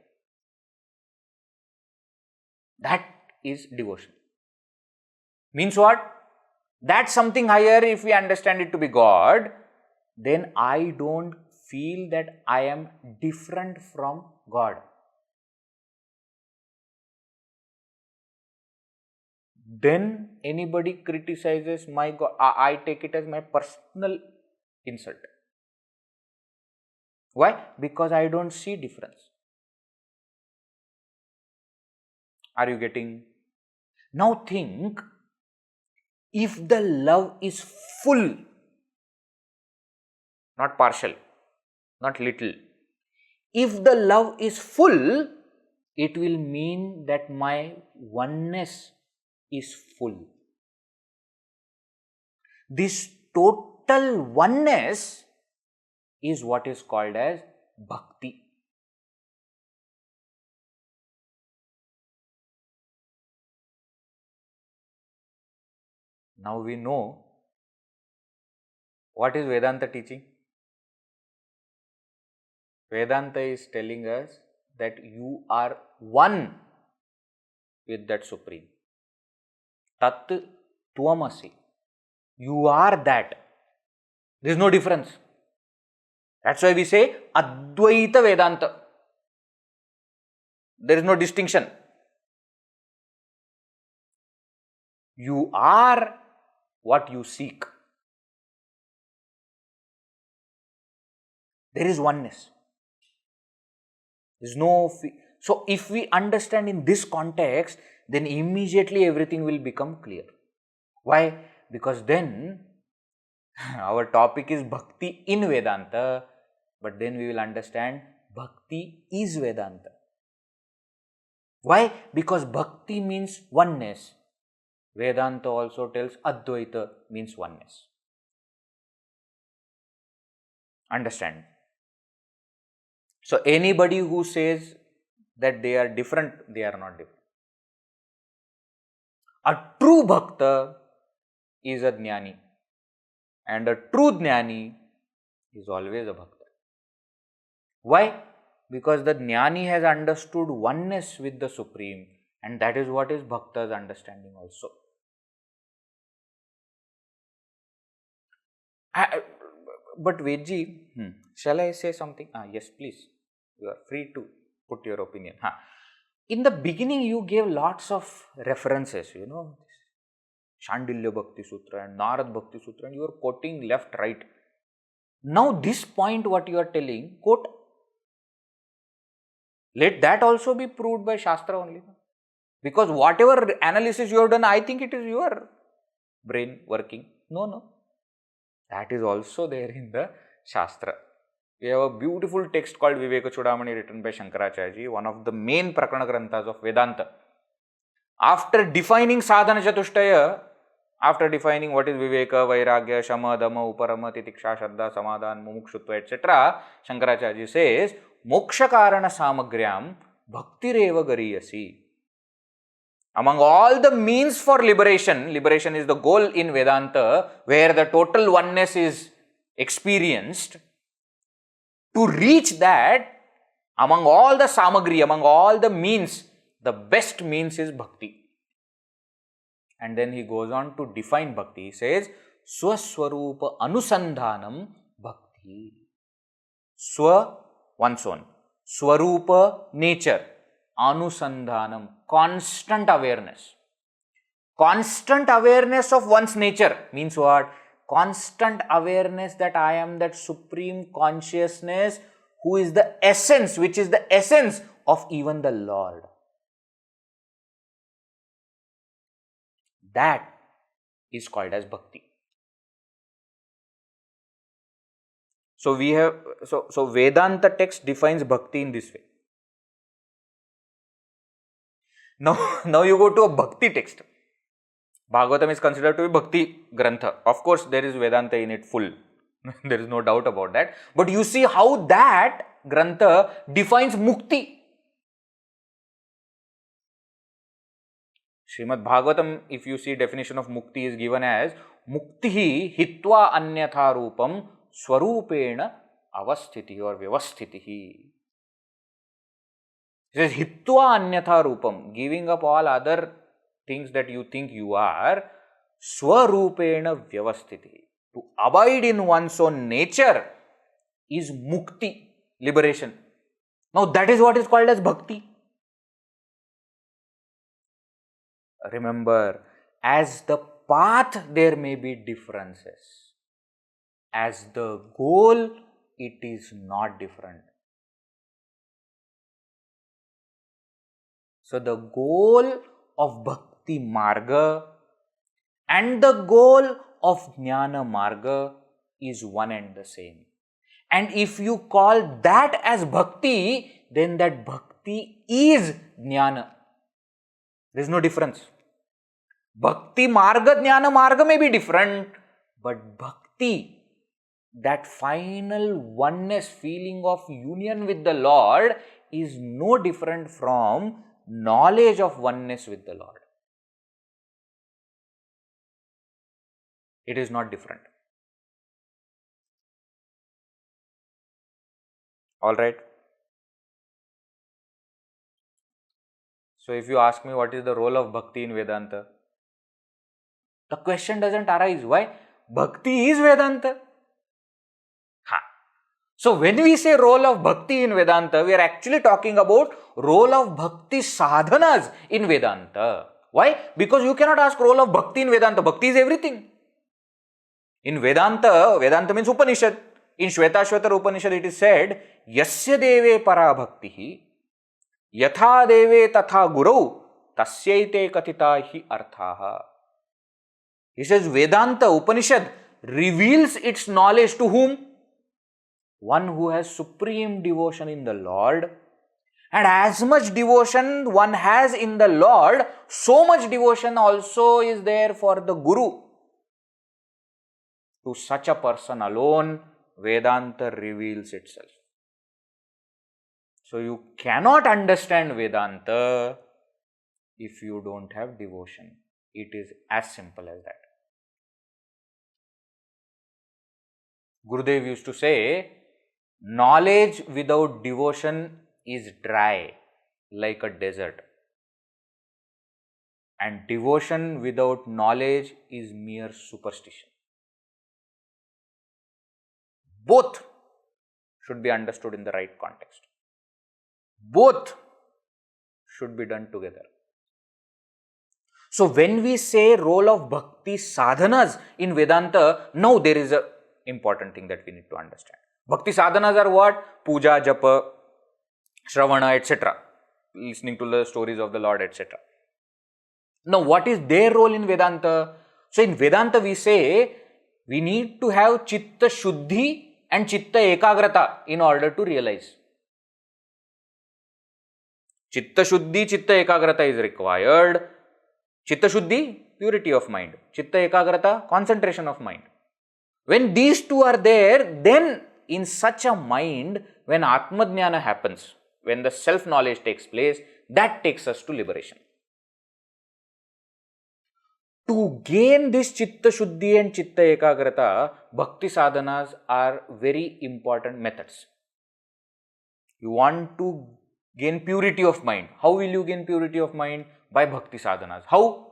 That is devotion. Means what? That something higher, if we understand it to be God, then I don't feel that I am different from God. Then anybody criticizes my God, I take it as my personal insult. Why? Because I don't see difference. Are you getting? Now think, if the love is full, not partial, not little. If the love is full, it will mean that my oneness is full. This total total oneness is what is called as Bhakti. Now we know what is Vedanta teaching. Vedanta is telling us that you are one with that Supreme. Tat Tvamasi. You are that. There is no difference. That's why we say Advaita Vedanta. There is no distinction. You are what you seek. There is oneness. There is no so if we understand in this context, then immediately everything will become clear. Why? Because then our topic is Bhakti in Vedanta, but then we will understand Bhakti is Vedanta. Why? Because Bhakti means oneness. Vedanta also tells Advaita means oneness. Understand? So anybody who says that they are different, they are not different. A true Bhakta is a Jnani, and a true Jnani is always a Bhakta. Why? Because the Jnani has understood oneness with the Supreme, and that is what is Bhakta's understanding also. But Vedji, shall I say something? Yes, please. You are free to put your opinion. In the beginning, you gave lots of references, Shandilya Bhakti Sutra and Narad Bhakti Sutra, and you are quoting left, right. Now, this point, what you are telling, quote, let that also be proved by Shastra only. Because whatever analysis you have done, I think it is your brain working. No. That is also there in the Shastra. We have a beautiful text called Vivekachudamani written by Shankaracharya, one of the main Prakarana Granthas of Vedanta. After defining Sadhana Chatushtaya, after defining what is Viveka, Vairagya, Shama, Dhamma, Uparama, Titiksha, Shraddha, Samadhan, Mumukshutva, etc., Shankaracharya says, Moksha Karana Samagryam Bhaktireva Gariyasi. Among all the means for liberation, liberation is the goal in Vedanta, where the total oneness is experienced. To reach that, among all the samagri, among all the means, the best means is Bhakti. And then he goes on to define Bhakti. He says, Swaswarupa Anusandhanam Bhakti. Swa, one's own. Swarupa, nature. Anusandhanam, constant awareness. Constant awareness of one's nature means what? Constant awareness that I am that supreme consciousness who is the essence, which is the essence of even the Lord. That is called as Bhakti. So we have so Vedanta text defines Bhakti in this way. Now you go to a Bhakti text. Bhagavatam is considered to be Bhakti Grantha. Of course, there is Vedanta in it full. There is no doubt about that. But you see how that Grantha defines Mukti. Srimad Bhagavatam, if you see definition of Mukti is given as Muktihi hitva anyatha rupam swarupena avasthiti or vyavasthitihi. It says hitva anyatha rupam, giving up all other things that you think you are, swarupena vyavasthiti. To abide in one's own nature is mukti, liberation. Now that is what is called as bhakti. Remember, as the path there may be differences. As the goal, it is not different. So the goal of Bhakti Marga and the goal of Jnana Marga is one and the same. And if you call that as Bhakti, then that Bhakti is Jnana. There is no difference. Bhakti Marga, Jnana Marga may be different, but Bhakti that final oneness feeling of union with the Lord is no different from knowledge of oneness with the Lord. It is not different. Alright. So if you ask me what is the role of Bhakti in Vedanta, the question doesn't arise. Why? Bhakti is Vedanta. So when we say role of Bhakti in Vedanta, we are actually talking about role of Bhakti sadhanas in Vedanta. Why? Because you cannot ask role of Bhakti in Vedanta. Bhakti is everything. In Vedanta, Vedanta means Upanishad. In Shvetashvatar Upanishad it is said, Yasya deve para bhaktihi, yatha deve tatha gurau, tasyaite katita hi arthaha. He says Vedanta, Upanishad reveals its knowledge to whom? One who has supreme devotion in the Lord. And as much devotion one has in the Lord, so much devotion also is there for the Guru. To such a person alone, Vedanta reveals itself. So you cannot understand Vedanta if you don't have devotion. It is as simple as that. Gurudev used to say, knowledge without devotion is dry, like a desert. And devotion without knowledge is mere superstition. Both should be understood in the right context. Both should be done together. So when we say role of Bhakti sadhanas in Vedanta, now there is an important thing that we need to understand. Bhakti sadhanas are what? Puja, japa, shravana, etc. Listening to the stories of the Lord, etc. Now what is their role in Vedanta? So in Vedanta we say, we need to have chitta shuddhi and chitta ekagrata in order to realize. Chitta shuddhi, chitta ekagrata is required. Chitta shuddhi, purity of mind. Chitta ekagrata, concentration of mind. When these two are there, then in such a mind, when Atma Jnana happens, when the self-knowledge takes place, that takes us to liberation. To gain this Chitta Shuddhi and Chitta Ekagrata, Bhakti sadhanas are very important methods. You want to gain purity of mind. How will you gain purity of mind? By Bhakti sadhanas. How?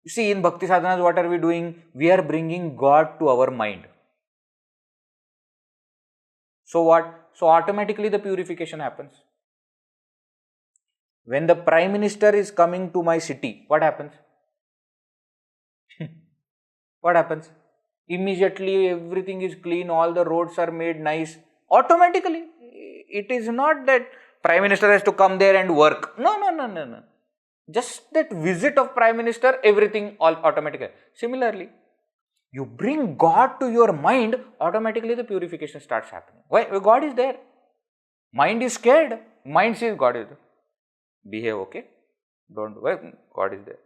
You see, in Bhakti sadhanas, what are we doing? We are bringing God to our mind. So what? So automatically the purification happens. When the Prime Minister is coming to my city, what happens? What happens? Immediately everything is clean, all the roads are made nice. Automatically. It is not that Prime Minister has to come there and work. No. Just that visit of Prime Minister, everything all automatically. Similarly, you bring God to your mind, automatically the purification starts happening. Why? God is there. Mind is scared. Mind says God is there. Behave, okay? Don't worry, God is there.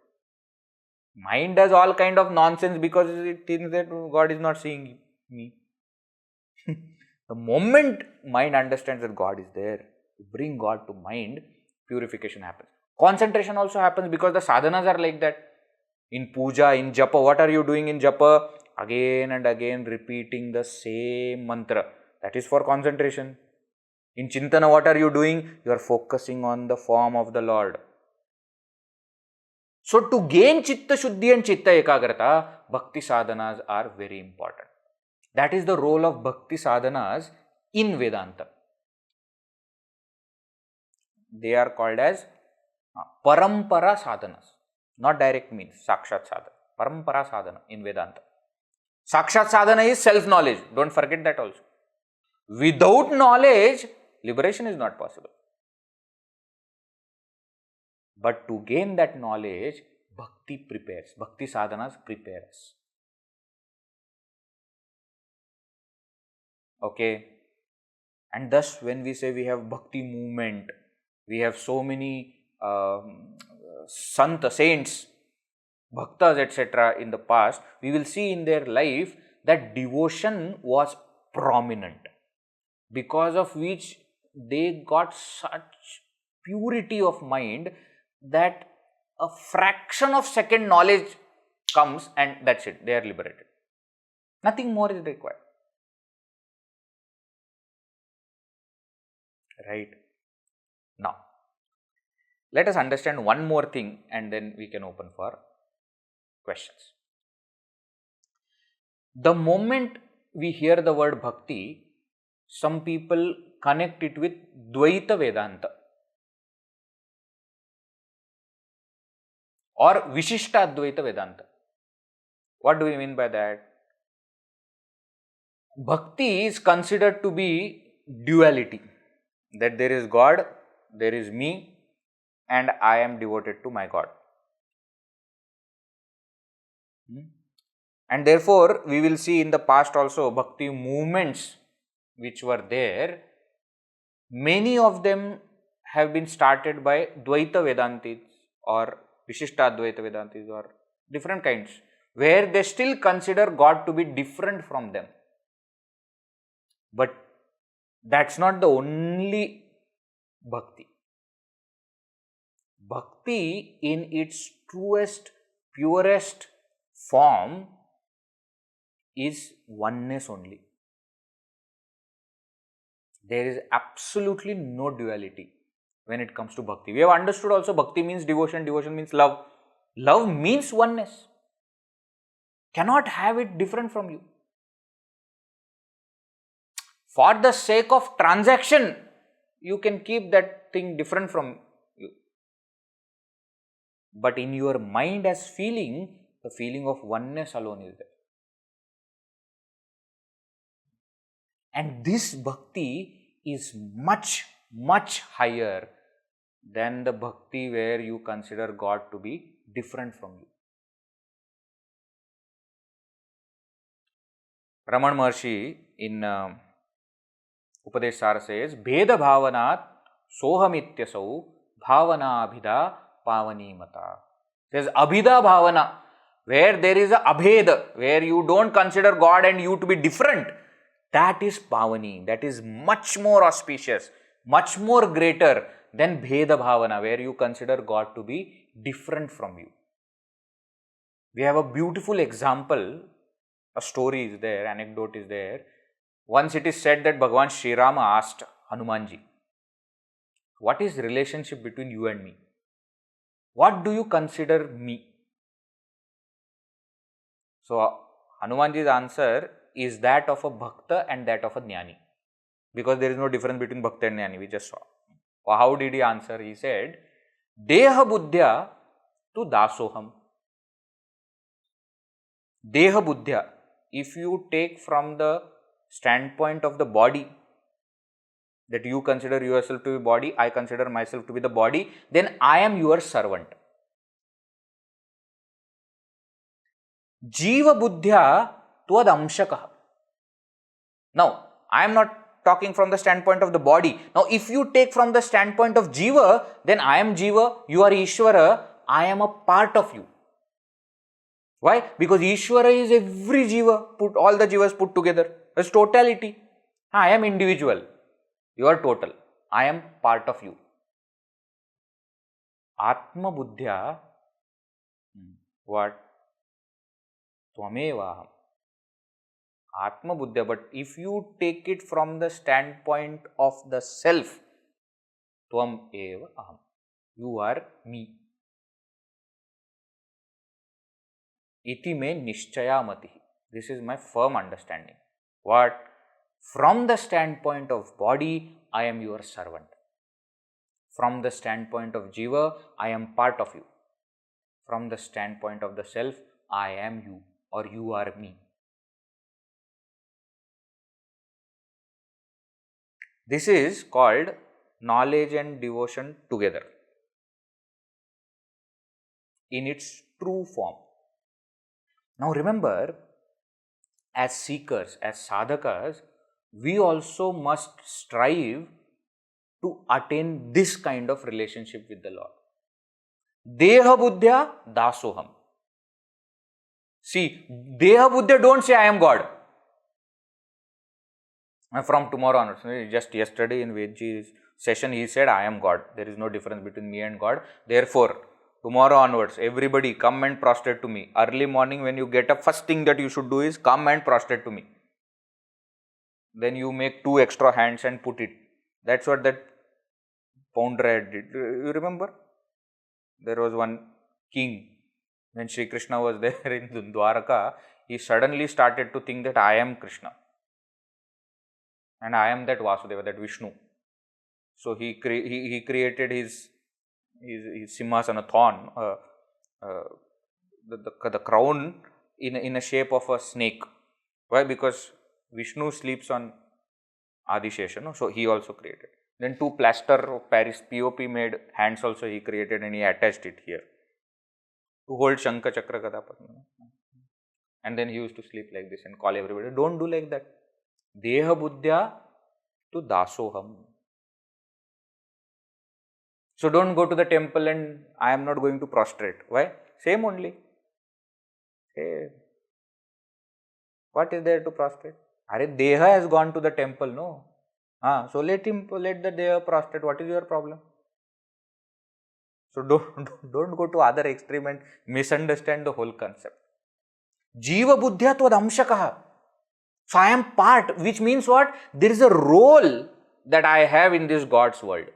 Mind does all kind of nonsense because it thinks that God is not seeing me. The moment mind understands that God is there, you bring God to mind, purification happens. Concentration also happens because the sadhanas are like that. In puja, in japa, what are you doing in japa? Again and again repeating the same mantra. That is for concentration. In chintana, what are you doing? You are focusing on the form of the Lord. So to gain chitta shuddhi and chitta ekagrata, bhakti sadhanas are very important. That is the role of bhakti sadhanas in Vedanta. They are called as Parampara sadhanas. Not direct means, Sakshat sadhana. Parampara sadhana in Vedanta. Sakshat sadhana is self-knowledge. Don't forget that also. Without knowledge, liberation is not possible. But to gain that knowledge, bhakti prepares. Bhakti sadhanas prepare us. Okay. And thus, when we say we have bhakti movement, we have so many saints, bhaktas, etc. in the past, we will see in their life that devotion was prominent, because of which they got such purity of mind that a fraction of second knowledge comes and that's it, they are liberated. Nothing more is required. Right? Now, let us understand one more thing and then we can open for questions. The moment we hear the word bhakti, some people connect it with Dvaita Vedanta or Vishishta Advaita Vedanta. What do we mean by that? Bhakti is considered to be duality, that there is God, there is me, and I am devoted to my God. And therefore, we will see in the past also bhakti movements which were there, many of them have been started by Dvaita Vedantis or Vishishta Advaita Vedantis or different kinds, where they still consider God to be different from them. But that's not the only bhakti. Bhakti in its truest, purest form is oneness only. There is absolutely no duality when it comes to bhakti. We have understood also bhakti means devotion, devotion means love. Love means oneness. Cannot have it different from you. For the sake of transaction, you can keep that thing different from you. But in your mind as feeling, the feeling of oneness alone is there. And this bhakti is much, much higher than the bhakti where you consider God to be different from you. Ramana Maharshi in Upadeshara says, Bheda Bhavanat Sohamityasau Bhavana Abhida Pavani Mata. Says Abhida Bhavana, where there is a Abheda, where you don't consider God and you to be different, that is Pavani, that is much more auspicious, much more greater than Bheda Bhavana, where you consider God to be different from you. We have a beautiful example, a story is there, anecdote is there. Once it is said that Bhagavan Sri Rama asked Hanumanji, what is relationship between you and me? What do you consider me? So, Hanumanji's answer is that of a bhakta and that of a jnani, because there is no difference between bhakta and jnani, we just saw. How did he answer? He said, Deha buddhya tu dasoham. Deha buddhya, if you take from the standpoint of the body, that you consider yourself to be body, I consider myself to be the body, then I am your servant. Jiva buddhya tvad amshakah. Now, I am not talking from the standpoint of the body. Now, if you take from the standpoint of Jiva, then I am Jiva, you are Ishvara, I am a part of you. Why? Because Ishvara is every Jiva, all the Jivas put together. It's totality. I am individual. You are total. I am part of you. Atma buddhya, what? Tvameva. Atma buddhya, but if you take it from the standpoint of the self, Tvam eva aham. You are me. Iti me nishchayamati. This is my firm understanding. What? From the standpoint of body, I am your servant. From the standpoint of Jiva, I am part of you. From the standpoint of the self, I am you or you are me. This is called knowledge and devotion together in its true form. Now remember, as seekers, as sadhakas, we also must strive to attain this kind of relationship with the Lord. Deha buddhya dasoham. See, Deha buddhya don't say I am God. From tomorrow onwards. Just yesterday in Vedji's session, he said, I am God. There is no difference between me and God. Therefore, tomorrow onwards, everybody come and prostrate to me. Early morning when you get up, first thing that you should do is come and prostrate to me. Then you make 2 extra hands and put it. That's what that founder did. You remember? There was one king. When Sri Krishna was there in Dwaraka, he suddenly started to think that I am Krishna. And I am that Vasudeva, that Vishnu. So he created his Simhasana thorn, the crown in a shape of a snake. Why? Because Vishnu sleeps on Adishesha, no? So he also created. Then 2 plaster of Paris POP made hands also he created, and he attached it here to hold Shankha Chakra Gada Padma. And then he used to sleep like this and call everybody. Don't do like that. Deha buddhya tu dasoham. So don't go to the temple and I am not going to prostrate. Why? Same only. Hey. What is there to prostrate? Are Deha has gone to the temple, no? So let the Deha prostrate. What is your problem? So don't go to other extreme and misunderstand the whole concept. Jiva buddhya tvad amshakaha. So I am part, which means what? There is a role that I have in this God's world,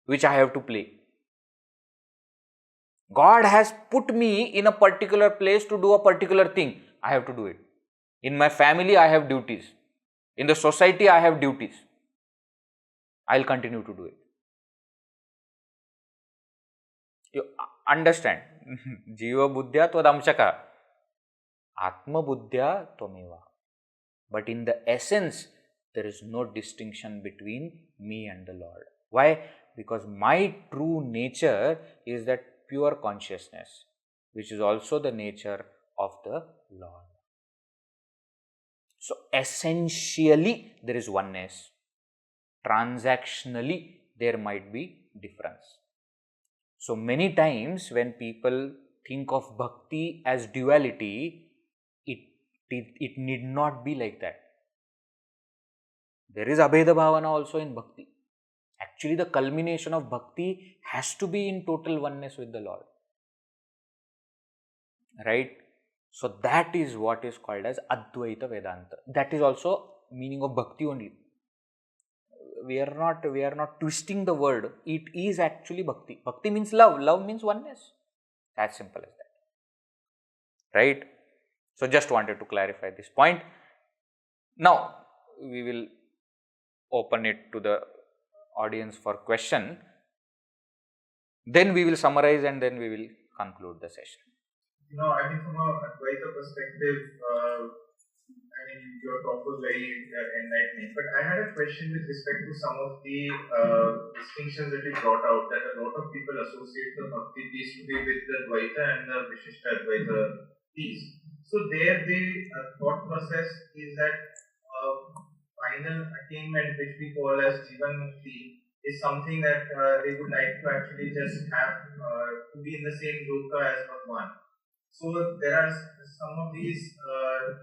which I have to play. God has put me in a particular place to do a particular thing. I have to do it. In my family, I have duties. In the society, I have duties. I'll continue to do it. You understand? Jiva buddhya tvad Atma buddhya tvameva. But in the essence, there is no distinction between me and the Lord. Why? Because my true nature is that pure consciousness, which is also the nature of the Lord. So essentially, there is oneness. Transactionally, there might be difference. So many times when people think of bhakti as duality, it need not be like that. There is abheda bhavana also in bhakti. Actually, the culmination of bhakti has to be in total oneness with the Lord. Right? So that is what is called as Advaita Vedanta. That is also meaning of bhakti only. We are not twisting the word. It is actually bhakti. Bhakti means love. Love means oneness. As simple as that. Right? So just wanted to clarify this point. Now we will open it to the audience for question. Then we will summarize and then we will conclude the session. I think from a Advaita perspective, your talk was very enlightening. But I had a question with respect to some of the distinctions that you brought out, that a lot of people associate the Bhakti piece to be with the Advaita and the Vishishta Advaita piece. So there the thought process is that final attainment, which we call as Jivan Mukti, is something that they would like to actually just have to be in the same loka as Bhagwan. So there are some of these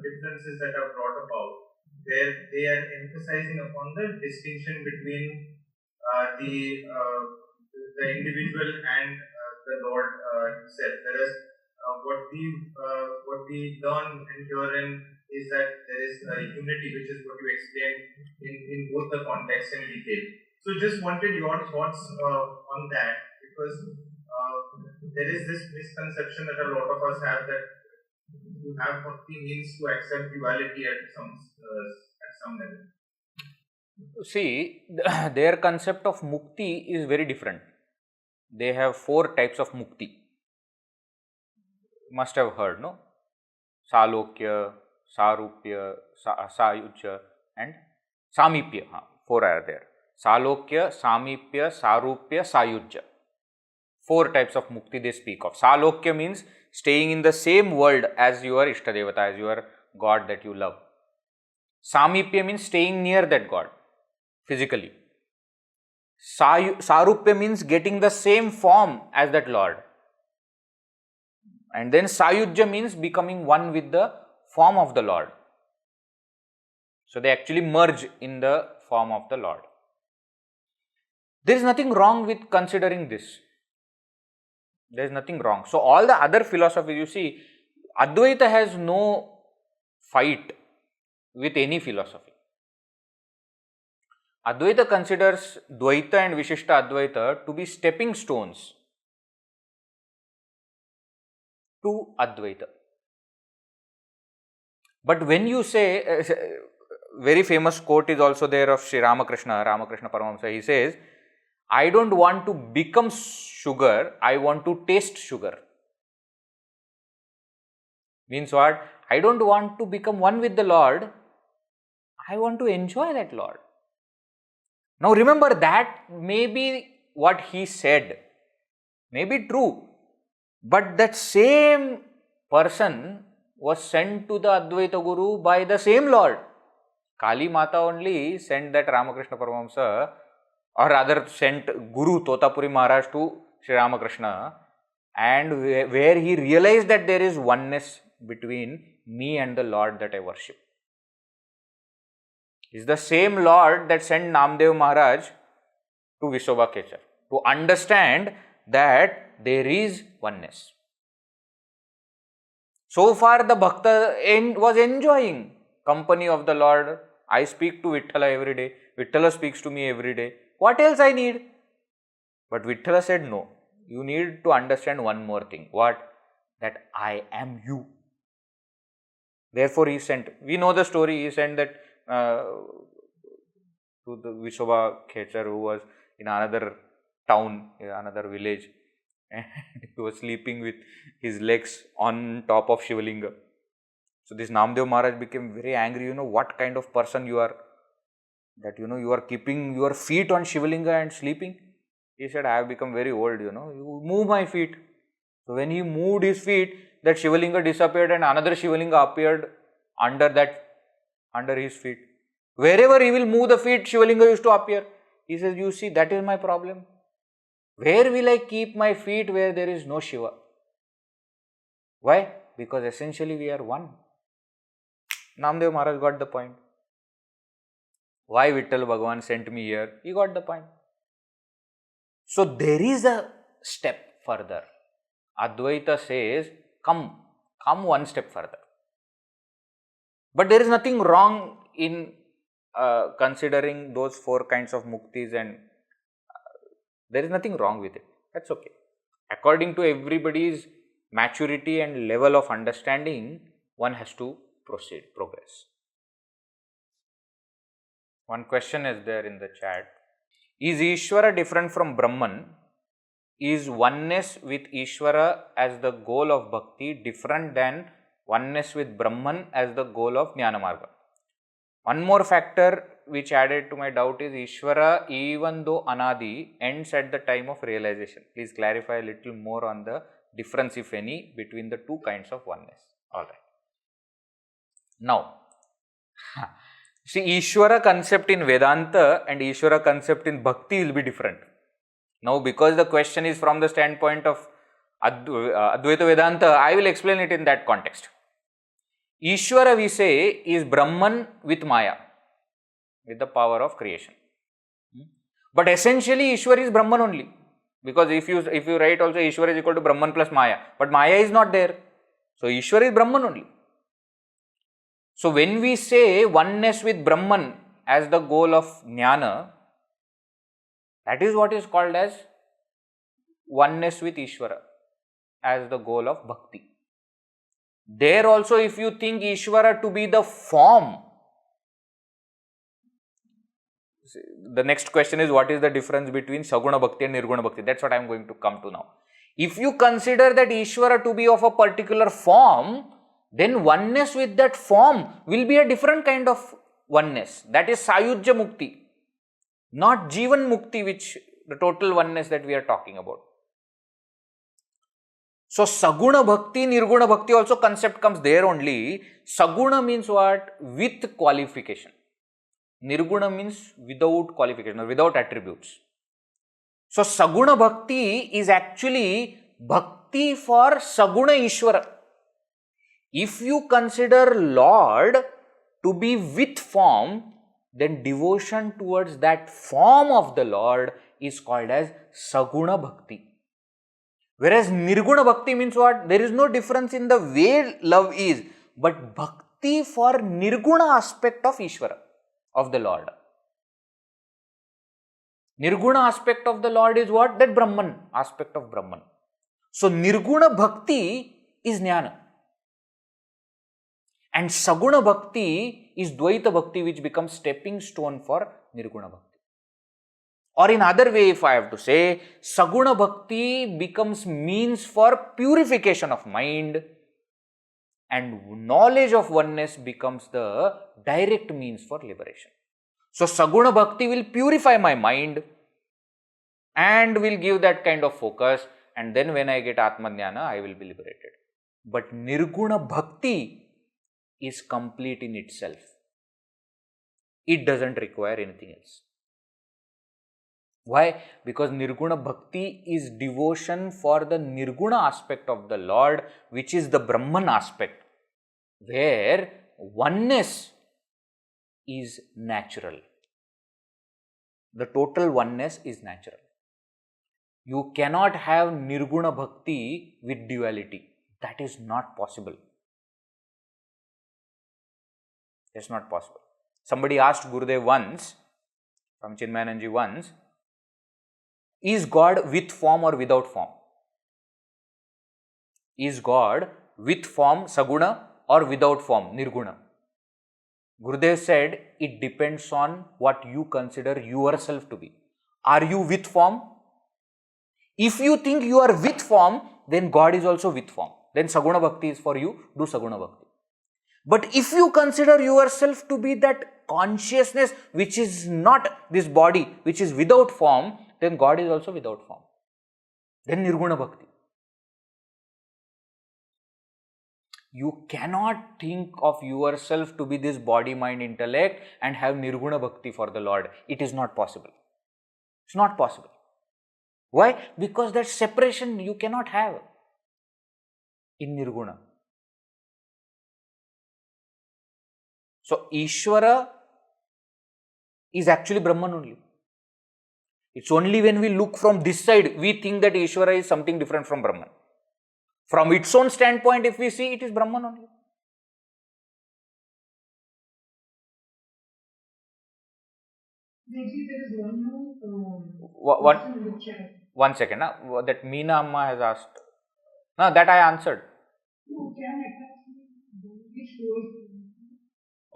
differences that are brought about, where they are emphasizing upon the distinction between the individual and the Lord himself. Whereas what we learn and herein is that there is unity, which is what you explained in both the contexts in detail. So just wanted your thoughts on that, because there is this misconception that a lot of us have, that to have bhakti means to accept duality at some level. See, their concept of mukti is very different. They have 4 types of mukti. Must have heard, no? Salokya, Sarupya, Sayuja and Samipya. 4 are there. Salokya, Samipya, Sarupya, Sayuja. 4 types of mukti they speak of. Salokya means staying in the same world as your Ishtadevata, as your God that you love. Samipya means staying near that God physically. Sarupya means getting the same form as that Lord. And then Sayujya means becoming one with the form of the Lord. So they actually merge in the form of the Lord. There is nothing wrong with considering this. There is nothing wrong. So all the other philosophies, you see, Advaita has no fight with any philosophy. Advaita considers Dvaita and Vishishta Advaita to be stepping stones to Advaita. But when you say, very famous quote is also there of Sri Ramakrishna Paramahamsa, he says, I don't want to become sugar, I want to taste sugar. Means what? I don't want to become one with the Lord, I want to enjoy that Lord. Now remember, that may be what he said, may be true, but that same person was sent to the Advaita Guru by the same Lord. Kali Mata only sent that Ramakrishna Paramahamsa, or rather sent Guru Totapuri Maharaj to Sri Ramakrishna, and where he realized that there is oneness between me and the Lord that I worship. Is the same Lord that sent Namdev Maharaj to Vivekachudamani to understand that there is oneness. So far the Bhakta was enjoying company of the Lord. I speak to Vitthala every day, Vitthala speaks to me every day. What else I need? But Vitthala said, no, you need to understand one more thing. What? That I am you. Therefore he sent, we know the story, he sent that to the Vivekachudamani who was in another town, another village, and he was sleeping with his legs on top of Shivalinga. So this Namdev Maharaj became very angry, what kind of person you are, that you are keeping your feet on Shivalinga and sleeping. He said, I have become very old, you move my feet. So when he moved his feet, that Shivalinga disappeared and another Shivalinga appeared under his feet. Wherever he will move the feet, Shivalinga used to appear. He says, you see, that is my problem. Where will I keep my feet where there is no Shiva? Why? Because essentially we are one. Namdev Maharaj got the point. Why Vittal Bhagavan sent me here? He got the point. So there is a step further. Advaita says, come one step further. But there is nothing wrong in considering those four kinds of muktis, and there is nothing wrong with it. That's okay. According to everybody's maturity and level of understanding, one has to progress. One question is there in the chat. Is Ishvara different from Brahman? Is oneness with Ishvara as the goal of Bhakti different than oneness with Brahman as the goal of Jnana Marga? One more factor which added to my doubt is Ishvara, even though Anadi, ends at the time of realization. Please clarify a little more on the difference, if any, between the two kinds of oneness. Alright. Now, see, Ishvara concept in Vedanta and Ishvara concept in Bhakti will be different. Now, because the question is from the standpoint of Advaita Vedanta, I will explain it in that context. Ishvara, we say, is Brahman with Maya, with the power of creation. But essentially, Ishvara is Brahman only. Because if you write also, Ishvara is equal to Brahman plus Maya. But Maya is not there. So, Ishvara is Brahman only. So, when we say oneness with Brahman as the goal of Jnana, that is what is called as oneness with Ishvara as the goal of Bhakti. There also, if you think Ishvara to be the form, the next question is, what is the difference between Saguna Bhakti and Nirguna Bhakti? That's what I am going to come to now. If you consider that Ishvara to be of a particular form, then oneness with that form will be a different kind of oneness. That is Sayujya Mukti, not Jivan Mukti, which the total oneness that we are talking about. So, Saguna Bhakti, Nirguna Bhakti also concept comes there only. Saguna means what? With qualification. Nirguna means without qualification or without attributes. So, Saguna Bhakti is actually Bhakti for Saguna Ishvara. If you consider Lord to be with form, then devotion towards that form of the Lord is called as Saguna Bhakti. Whereas Nirguna Bhakti means what? There is no difference in the way love is, but Bhakti for Nirguna aspect of Ishvara, of the Lord. Nirguna aspect of the Lord is what? That Brahman, aspect of Brahman. So Nirguna Bhakti is Jnana. And Saguna Bhakti is Dvaita Bhakti, which becomes stepping stone for Nirguna Bhakti. Or in other way, if I have to say, Saguna Bhakti becomes means for purification of mind, and knowledge of oneness becomes the direct means for liberation. So Saguna Bhakti will purify my mind and will give that kind of focus, and then when I get Atma Jnana, I will be liberated. But Nirguna Bhakti is complete in itself. It doesn't require anything else. Why? Because Nirguna Bhakti is devotion for the Nirguna aspect of the Lord, which is the Brahman aspect, where oneness is natural. The total oneness is natural. You cannot have Nirguna Bhakti with duality. That is not possible. It's not possible. Somebody asked Gurudev once, from Chinmayananji once, is God with form or without form? Is God with form, Saguna, or without form, Nirguna? Gurudev said, it depends on what you consider yourself to be. Are you with form? If you think you are with form, then God is also with form. Then Saguna Bhakti is for you, do Saguna Bhakti. But if you consider yourself to be that consciousness which is not this body, which is without form, then God is also without form. Then Nirguna Bhakti. You cannot think of yourself to be this body, mind, intellect and have Nirguna Bhakti for the Lord. It is not possible. It's not possible. Why? Because that separation you cannot have in Nirguna. So, Ishvara is actually Brahman only. It's only when we look from this side, we think that Ishvara is something different from Brahman. From its own standpoint, if we see, it is Brahman only. Maybe there is one more question in the chat. One second, that Meena Amma has asked. No, that I answered. Who can attach which towards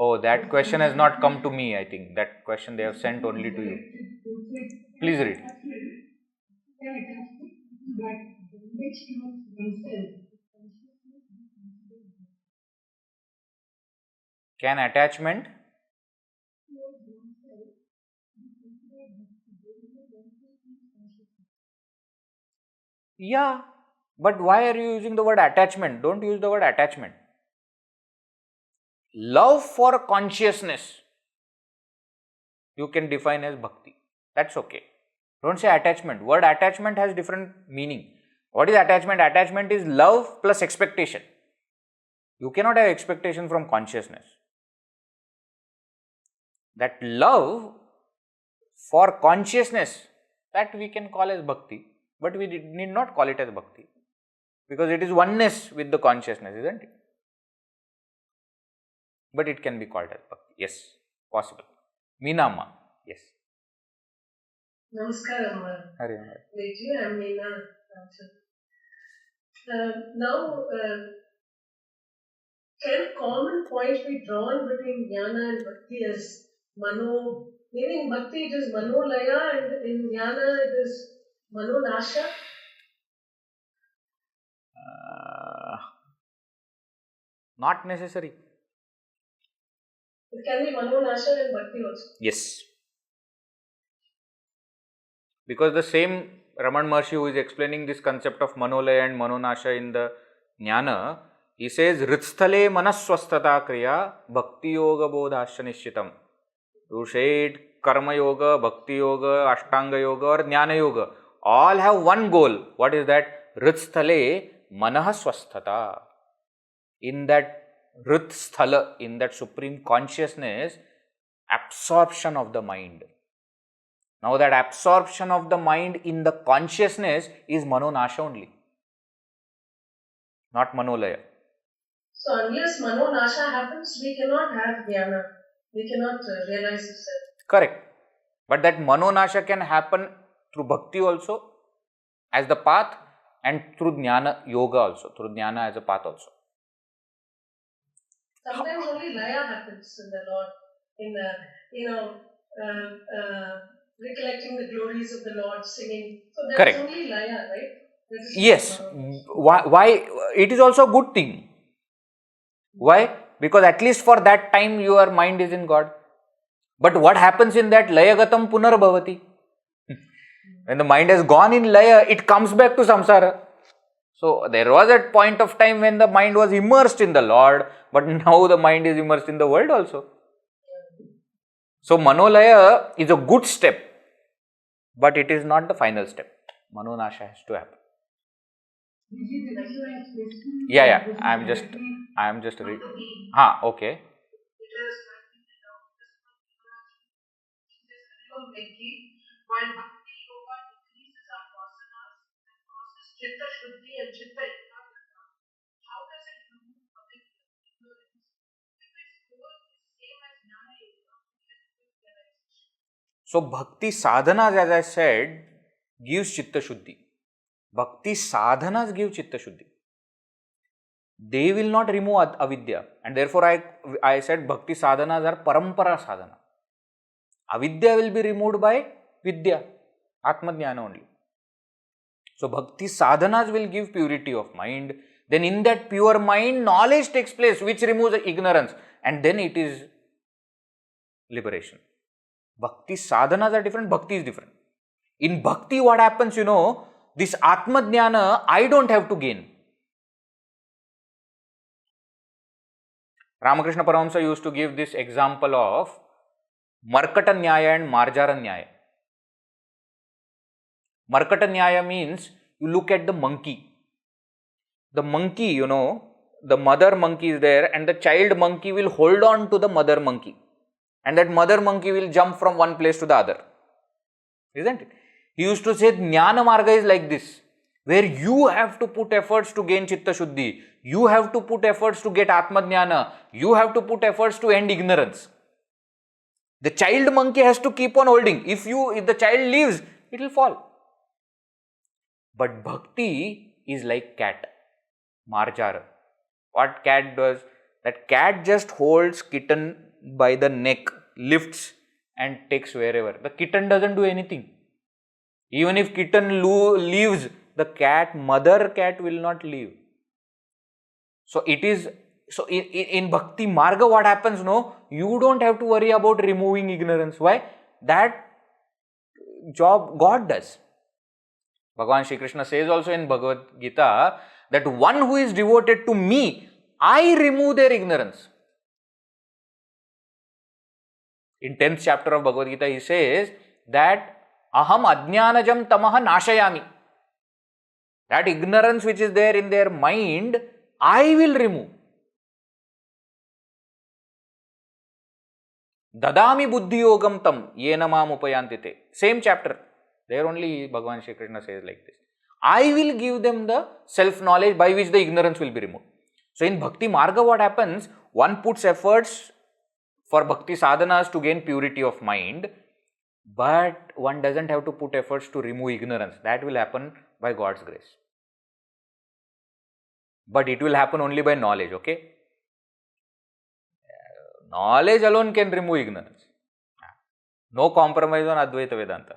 Oh, that question has not come to me, I think. That question they have sent only to you. Please read. Can attachment? Yeah, but why are you using the word attachment? Don't use the word attachment. Love for consciousness, you can define as bhakti. That's okay. Don't say attachment. Word attachment has different meaning. What is attachment? Attachment is love plus expectation. You cannot have expectation from consciousness. That love for consciousness, that we can call as bhakti, but we need not call it as bhakti, because it is oneness with the consciousness, isn't it? But it can be called as bhakti. Yes, possible. Meena Amma, yes. Namaskaram. Hare Hare. Lately, I am Meena. Now, can common points be drawn between jnana and bhakti as mano? Meaning bhakti it is manolaya and in jnana it is manonasha? Not necessary. It can be manonasha and bhakti also. Yes. Because the same Raman Maharshi who is explaining this concept of manolaya and manonasha in the jnana, he says, Ritsthale manaswasthata kriya bhakti yoga bodhasya nishchitam. You said karma yoga, bhakti yoga, ashtanga yoga or jnana yoga. All have one goal. What is that? Ritsthale manah swasthata. In that Hrit Sthala, in that supreme consciousness, absorption of the mind. Now that absorption of the mind in the consciousness is Manonasha only, not Manolaya. So unless Manonasha happens, we cannot have Jnana. We cannot realize the self. Correct. But that Manonasha can happen through Bhakti also as the path, and through Jnana Yoga also, through Jnana as a path also. Sometimes only Laya happens in the Lord, in recollecting the glories of the Lord, singing. So that's Correct. only Laya, right? Yes. Why? It is also a good thing. Why? Because at least for that time your mind is in God. But what happens in that Layagatam Punarbhavati? When the mind has gone in Laya, it comes back to samsara. So there was a point of time when the mind was immersed in the Lord, but now the mind is immersed in the world also. So Manolaya is a good step, but it is not the final step. Manonasha has to happen. Yeah. I am just reading. Okay. While Bhakti Yoga decreases our vasanas and causes chitta shuddhi and chitta ekagrata, how does it remove ignorance? If its goal is same as Jnana Yoga, realization. So Bhakti sadhanas, as I said, gives chitta shuddhi. Bhakti sadhanas give chitta shuddhi. They will not remove avidya, and therefore I said Bhakti sadhanas are parampara sadhana. Avidya will be removed by vidya, atma jnana only. So Bhakti sadhanas will give purity of mind. Then in that pure mind, knowledge takes place, which removes ignorance, and then it is liberation. Bhakti sadhanas are different, Bhakti is different. In Bhakti, what happens, this atma jnana I don't have to gain. Ramakrishna Paramahamsa used to give this example of Markata Nyaya and Marjara Nyaya. Markata Nyaya means you look at the monkey. The monkey, the mother monkey is there, and the child monkey will hold on to the mother monkey. And that mother monkey will jump from one place to the other. Isn't it? He used to say Jnana Marga is like this, where you have to put efforts to gain Chitta Shuddhi. You have to put efforts to get Atma Jnana. You have to put efforts to end ignorance. The child monkey has to keep on holding. If the child leaves, it will fall. But Bhakti is like cat, Marjara. What cat does? That cat just holds kitten by the neck, lifts and takes wherever. The kitten doesn't do anything. Even if kitten leaves, the mother cat will not leave. So in Bhakti Marga, what happens? You don't have to worry about removing ignorance. Why? That job God does. Bhagavan Shri Krishna says also in Bhagavad Gita that one who is devoted to me, I remove their ignorance. In 10th chapter of Bhagavad Gita, he says that aham ajnanajam tamaha nashayami. That ignorance which is there in their mind, I will remove. Dadami buddhi yogam tam yena mam upayantite. Same chapter. There only Bhagavan Shri Krishna says like this. I will give them the self-knowledge by which the ignorance will be removed. So in Bhakti Marga, what happens? One puts efforts for Bhakti sadhanas to gain purity of mind, but one doesn't have to put efforts to remove ignorance. That will happen by God's grace. But it will happen only by knowledge, okay? Knowledge alone can remove ignorance. No compromise on Advaita Vedanta.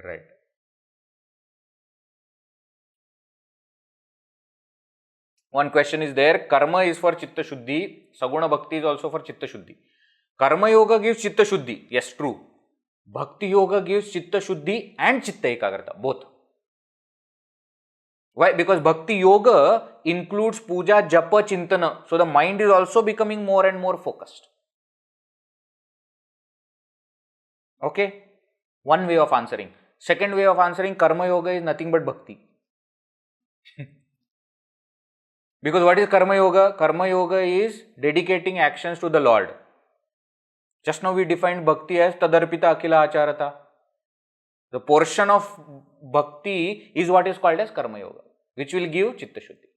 Right. One question is there. Karma is for Chitta Shuddhi. Saguna Bhakti is also for Chitta Shuddhi. Karma Yoga gives Chitta Shuddhi. Yes, true. Bhakti Yoga gives Chitta Shuddhi and Chitta Ekagrata. Both. Why? Because Bhakti Yoga includes Puja, Japa, Chintana. So the mind is also becoming more and more focused. Okay? One way of answering. Second way of answering, Karma Yoga is nothing but Bhakti. Because what is Karma Yoga? Karma Yoga is dedicating actions to the Lord. Just now we defined Bhakti as Tadarpita Akila Acharata. The portion of Bhakti is what is called as Karma Yoga, which will give Chitta Shuddhi.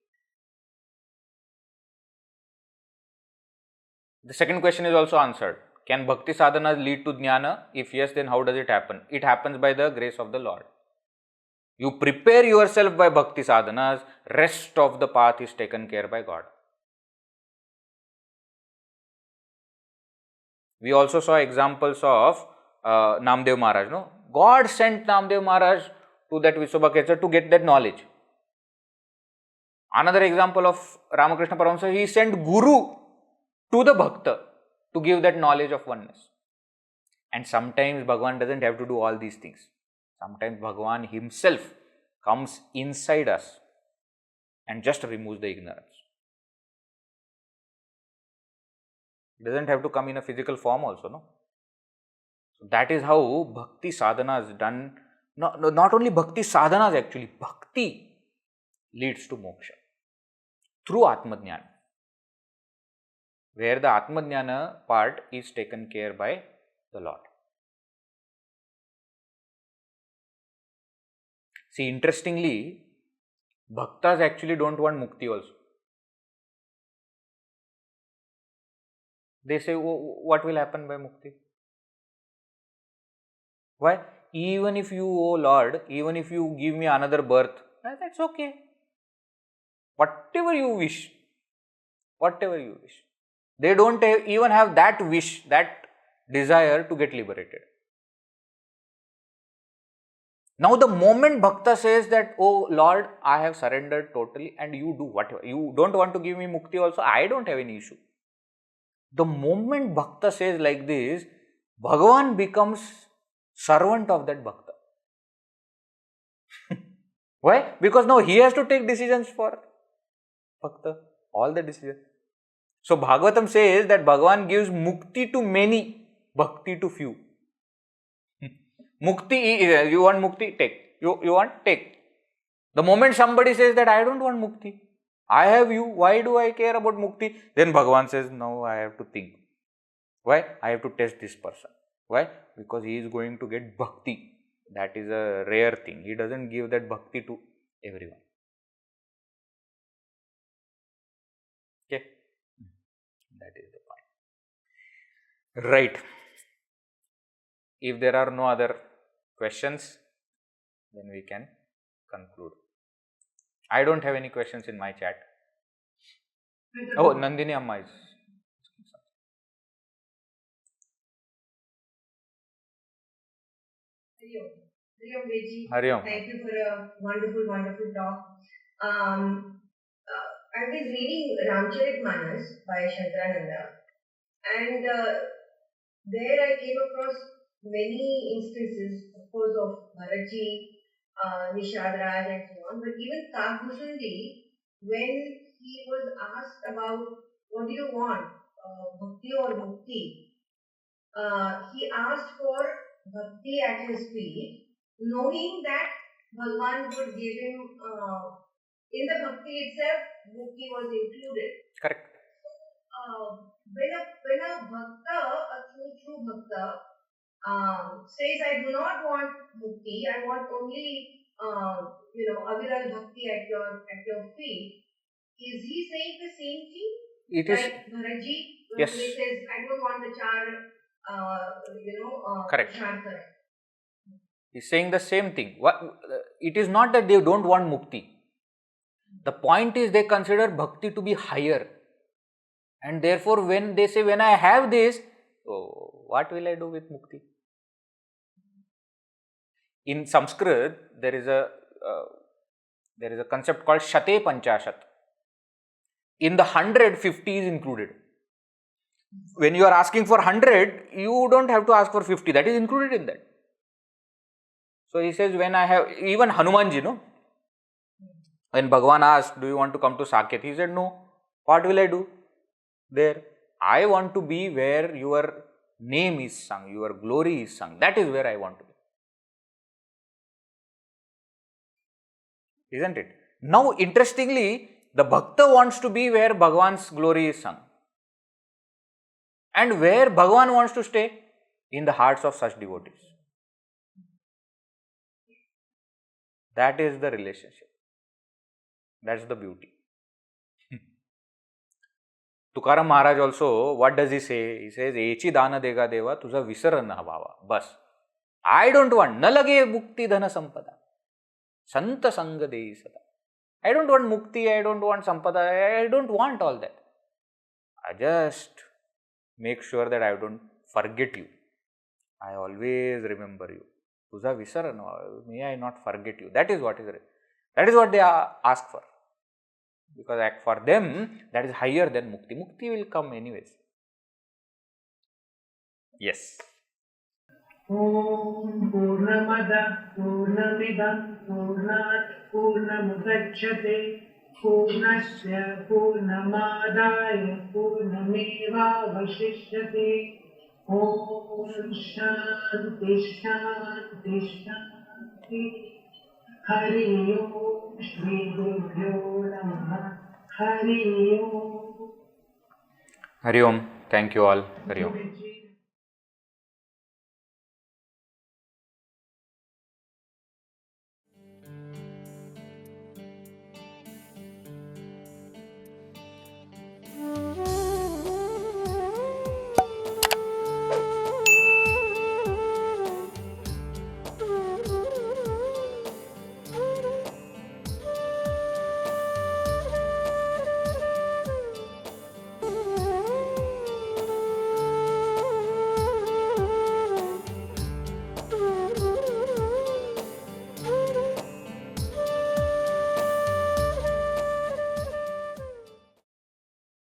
The second question is also answered. Can Bhakti sadhanas lead to Jnana? If yes, then how does it happen? It happens by the grace of the Lord. You prepare yourself by Bhakti sadhanas, rest of the path is taken care by God. We also saw examples of Namdev Maharaj. No? God sent Namdev Maharaj to that Vishwabhakesar to get that knowledge. Another example of Ramakrishna Paramahamsa, he sent Guru to the Bhakta to give that knowledge of oneness. And sometimes Bhagavan doesn't have to do all these things. Sometimes Bhagavan himself comes inside us and just removes the ignorance. It doesn't have to come in a physical form also, no? So that is how Bhakti sadhana is done. Not only Bhakti sadhanas actually, Bhakti leads to moksha through Atmajnana, where the Atmajnana part is taken care by the Lord. See, interestingly, Bhaktas actually don't want mukti also. They say, oh, what will happen by mukti? Why? Even if you, oh Lord, even if you give me another birth, that's okay. Whatever you wish. Whatever you wish. They don't even have that wish, that desire to get liberated. Now the moment Bhakta says that, oh Lord, I have surrendered totally and you do whatever. You don't want to give me mukti also, I don't have any issue. The moment Bhakta says like this, Bhagavan becomes servant of that Bhakta. Why? Because now he has to take decisions for Bhakta, all the decisions. So Bhagavatam says that Bhagavan gives mukti to many, bhakti to few. Mukti, you want mukti? Take. You want? Take. The moment somebody says that I don't want mukti, I have you, why do I care about mukti? Then Bhagavan says, no, I have to think. Why? I have to test this person. Why? Because he is going to get bhakti. That is a rare thing. He doesn't give that bhakti to everyone. Okay? That is the point. Right. If there are no other questions, then we can conclude. I don't have any questions in my chat. Oh, Nandini Amma is. Hariom Veji. Hariom. Thank you for a wonderful, wonderful talk. I was reading Ramcharitmanas by Shankarananda, and there I came across many instances, of course, of Bharatji, Nishad Raj, and so on. But even Kagbhushan, when he was asked about what do you want, bhakti or mukti, he asked for bhakti at his feet, knowing that Bhagavan would give him, in the bhakti itself, mukti was included. Correct. When a bhakta, a true bhakta, says, I do not want mukti, I want only, aviral bhakti at your feet, is he saying the same thing? It is. Like Bharatji, Yes. when he says, I don't want the char, Correct. Shankara. He is saying the same thing. It is not that they don't want mukti. The point is they consider bhakti to be higher. And therefore, when they say, when I have this, oh, what will I do with mukti? In Sanskrit, there is a concept called Shate Panchashat. In the 100, 50 is included. When you are asking for 100, you don't have to ask for 50. That is included in that. So he says, when I have, even Hanumanji, no? When Bhagavan asked, do you want to come to Saket? He said, no. What will I do there? I want to be where your name is sung, your glory is sung. That is where I want to be. Isn't it? Now, interestingly, the Bhakta wants to be where Bhagavan's glory is sung. And where Bhagavan wants to stay? In the hearts of such devotees. That is the relationship. That's the beauty. Tukaram Maharaj also, what does he say? He says, Echi dana dega deva tuja visarana bhava. Bas. I don't want. Na lage mukti dhana sampada. Santa sanga dehi sada. I don't want mukti, I don't want sampada, I don't want all that. I just make sure that I don't forget you. I always remember you. Tuja visarana, may I not forget you. That is what they ask for. Because for them, that is higher than mukti. Mukti will come anyways. Yes. Om Purnamada Purnamidam Purnat Purnamudachyate Purnasya Purnamadaya Purnameva Vashishyate. Om Shanti Shanti Shanti. Hari Om Shri Gurubhyo Namaha. Hari Om. Hari Om. Thank you all. Hari Om.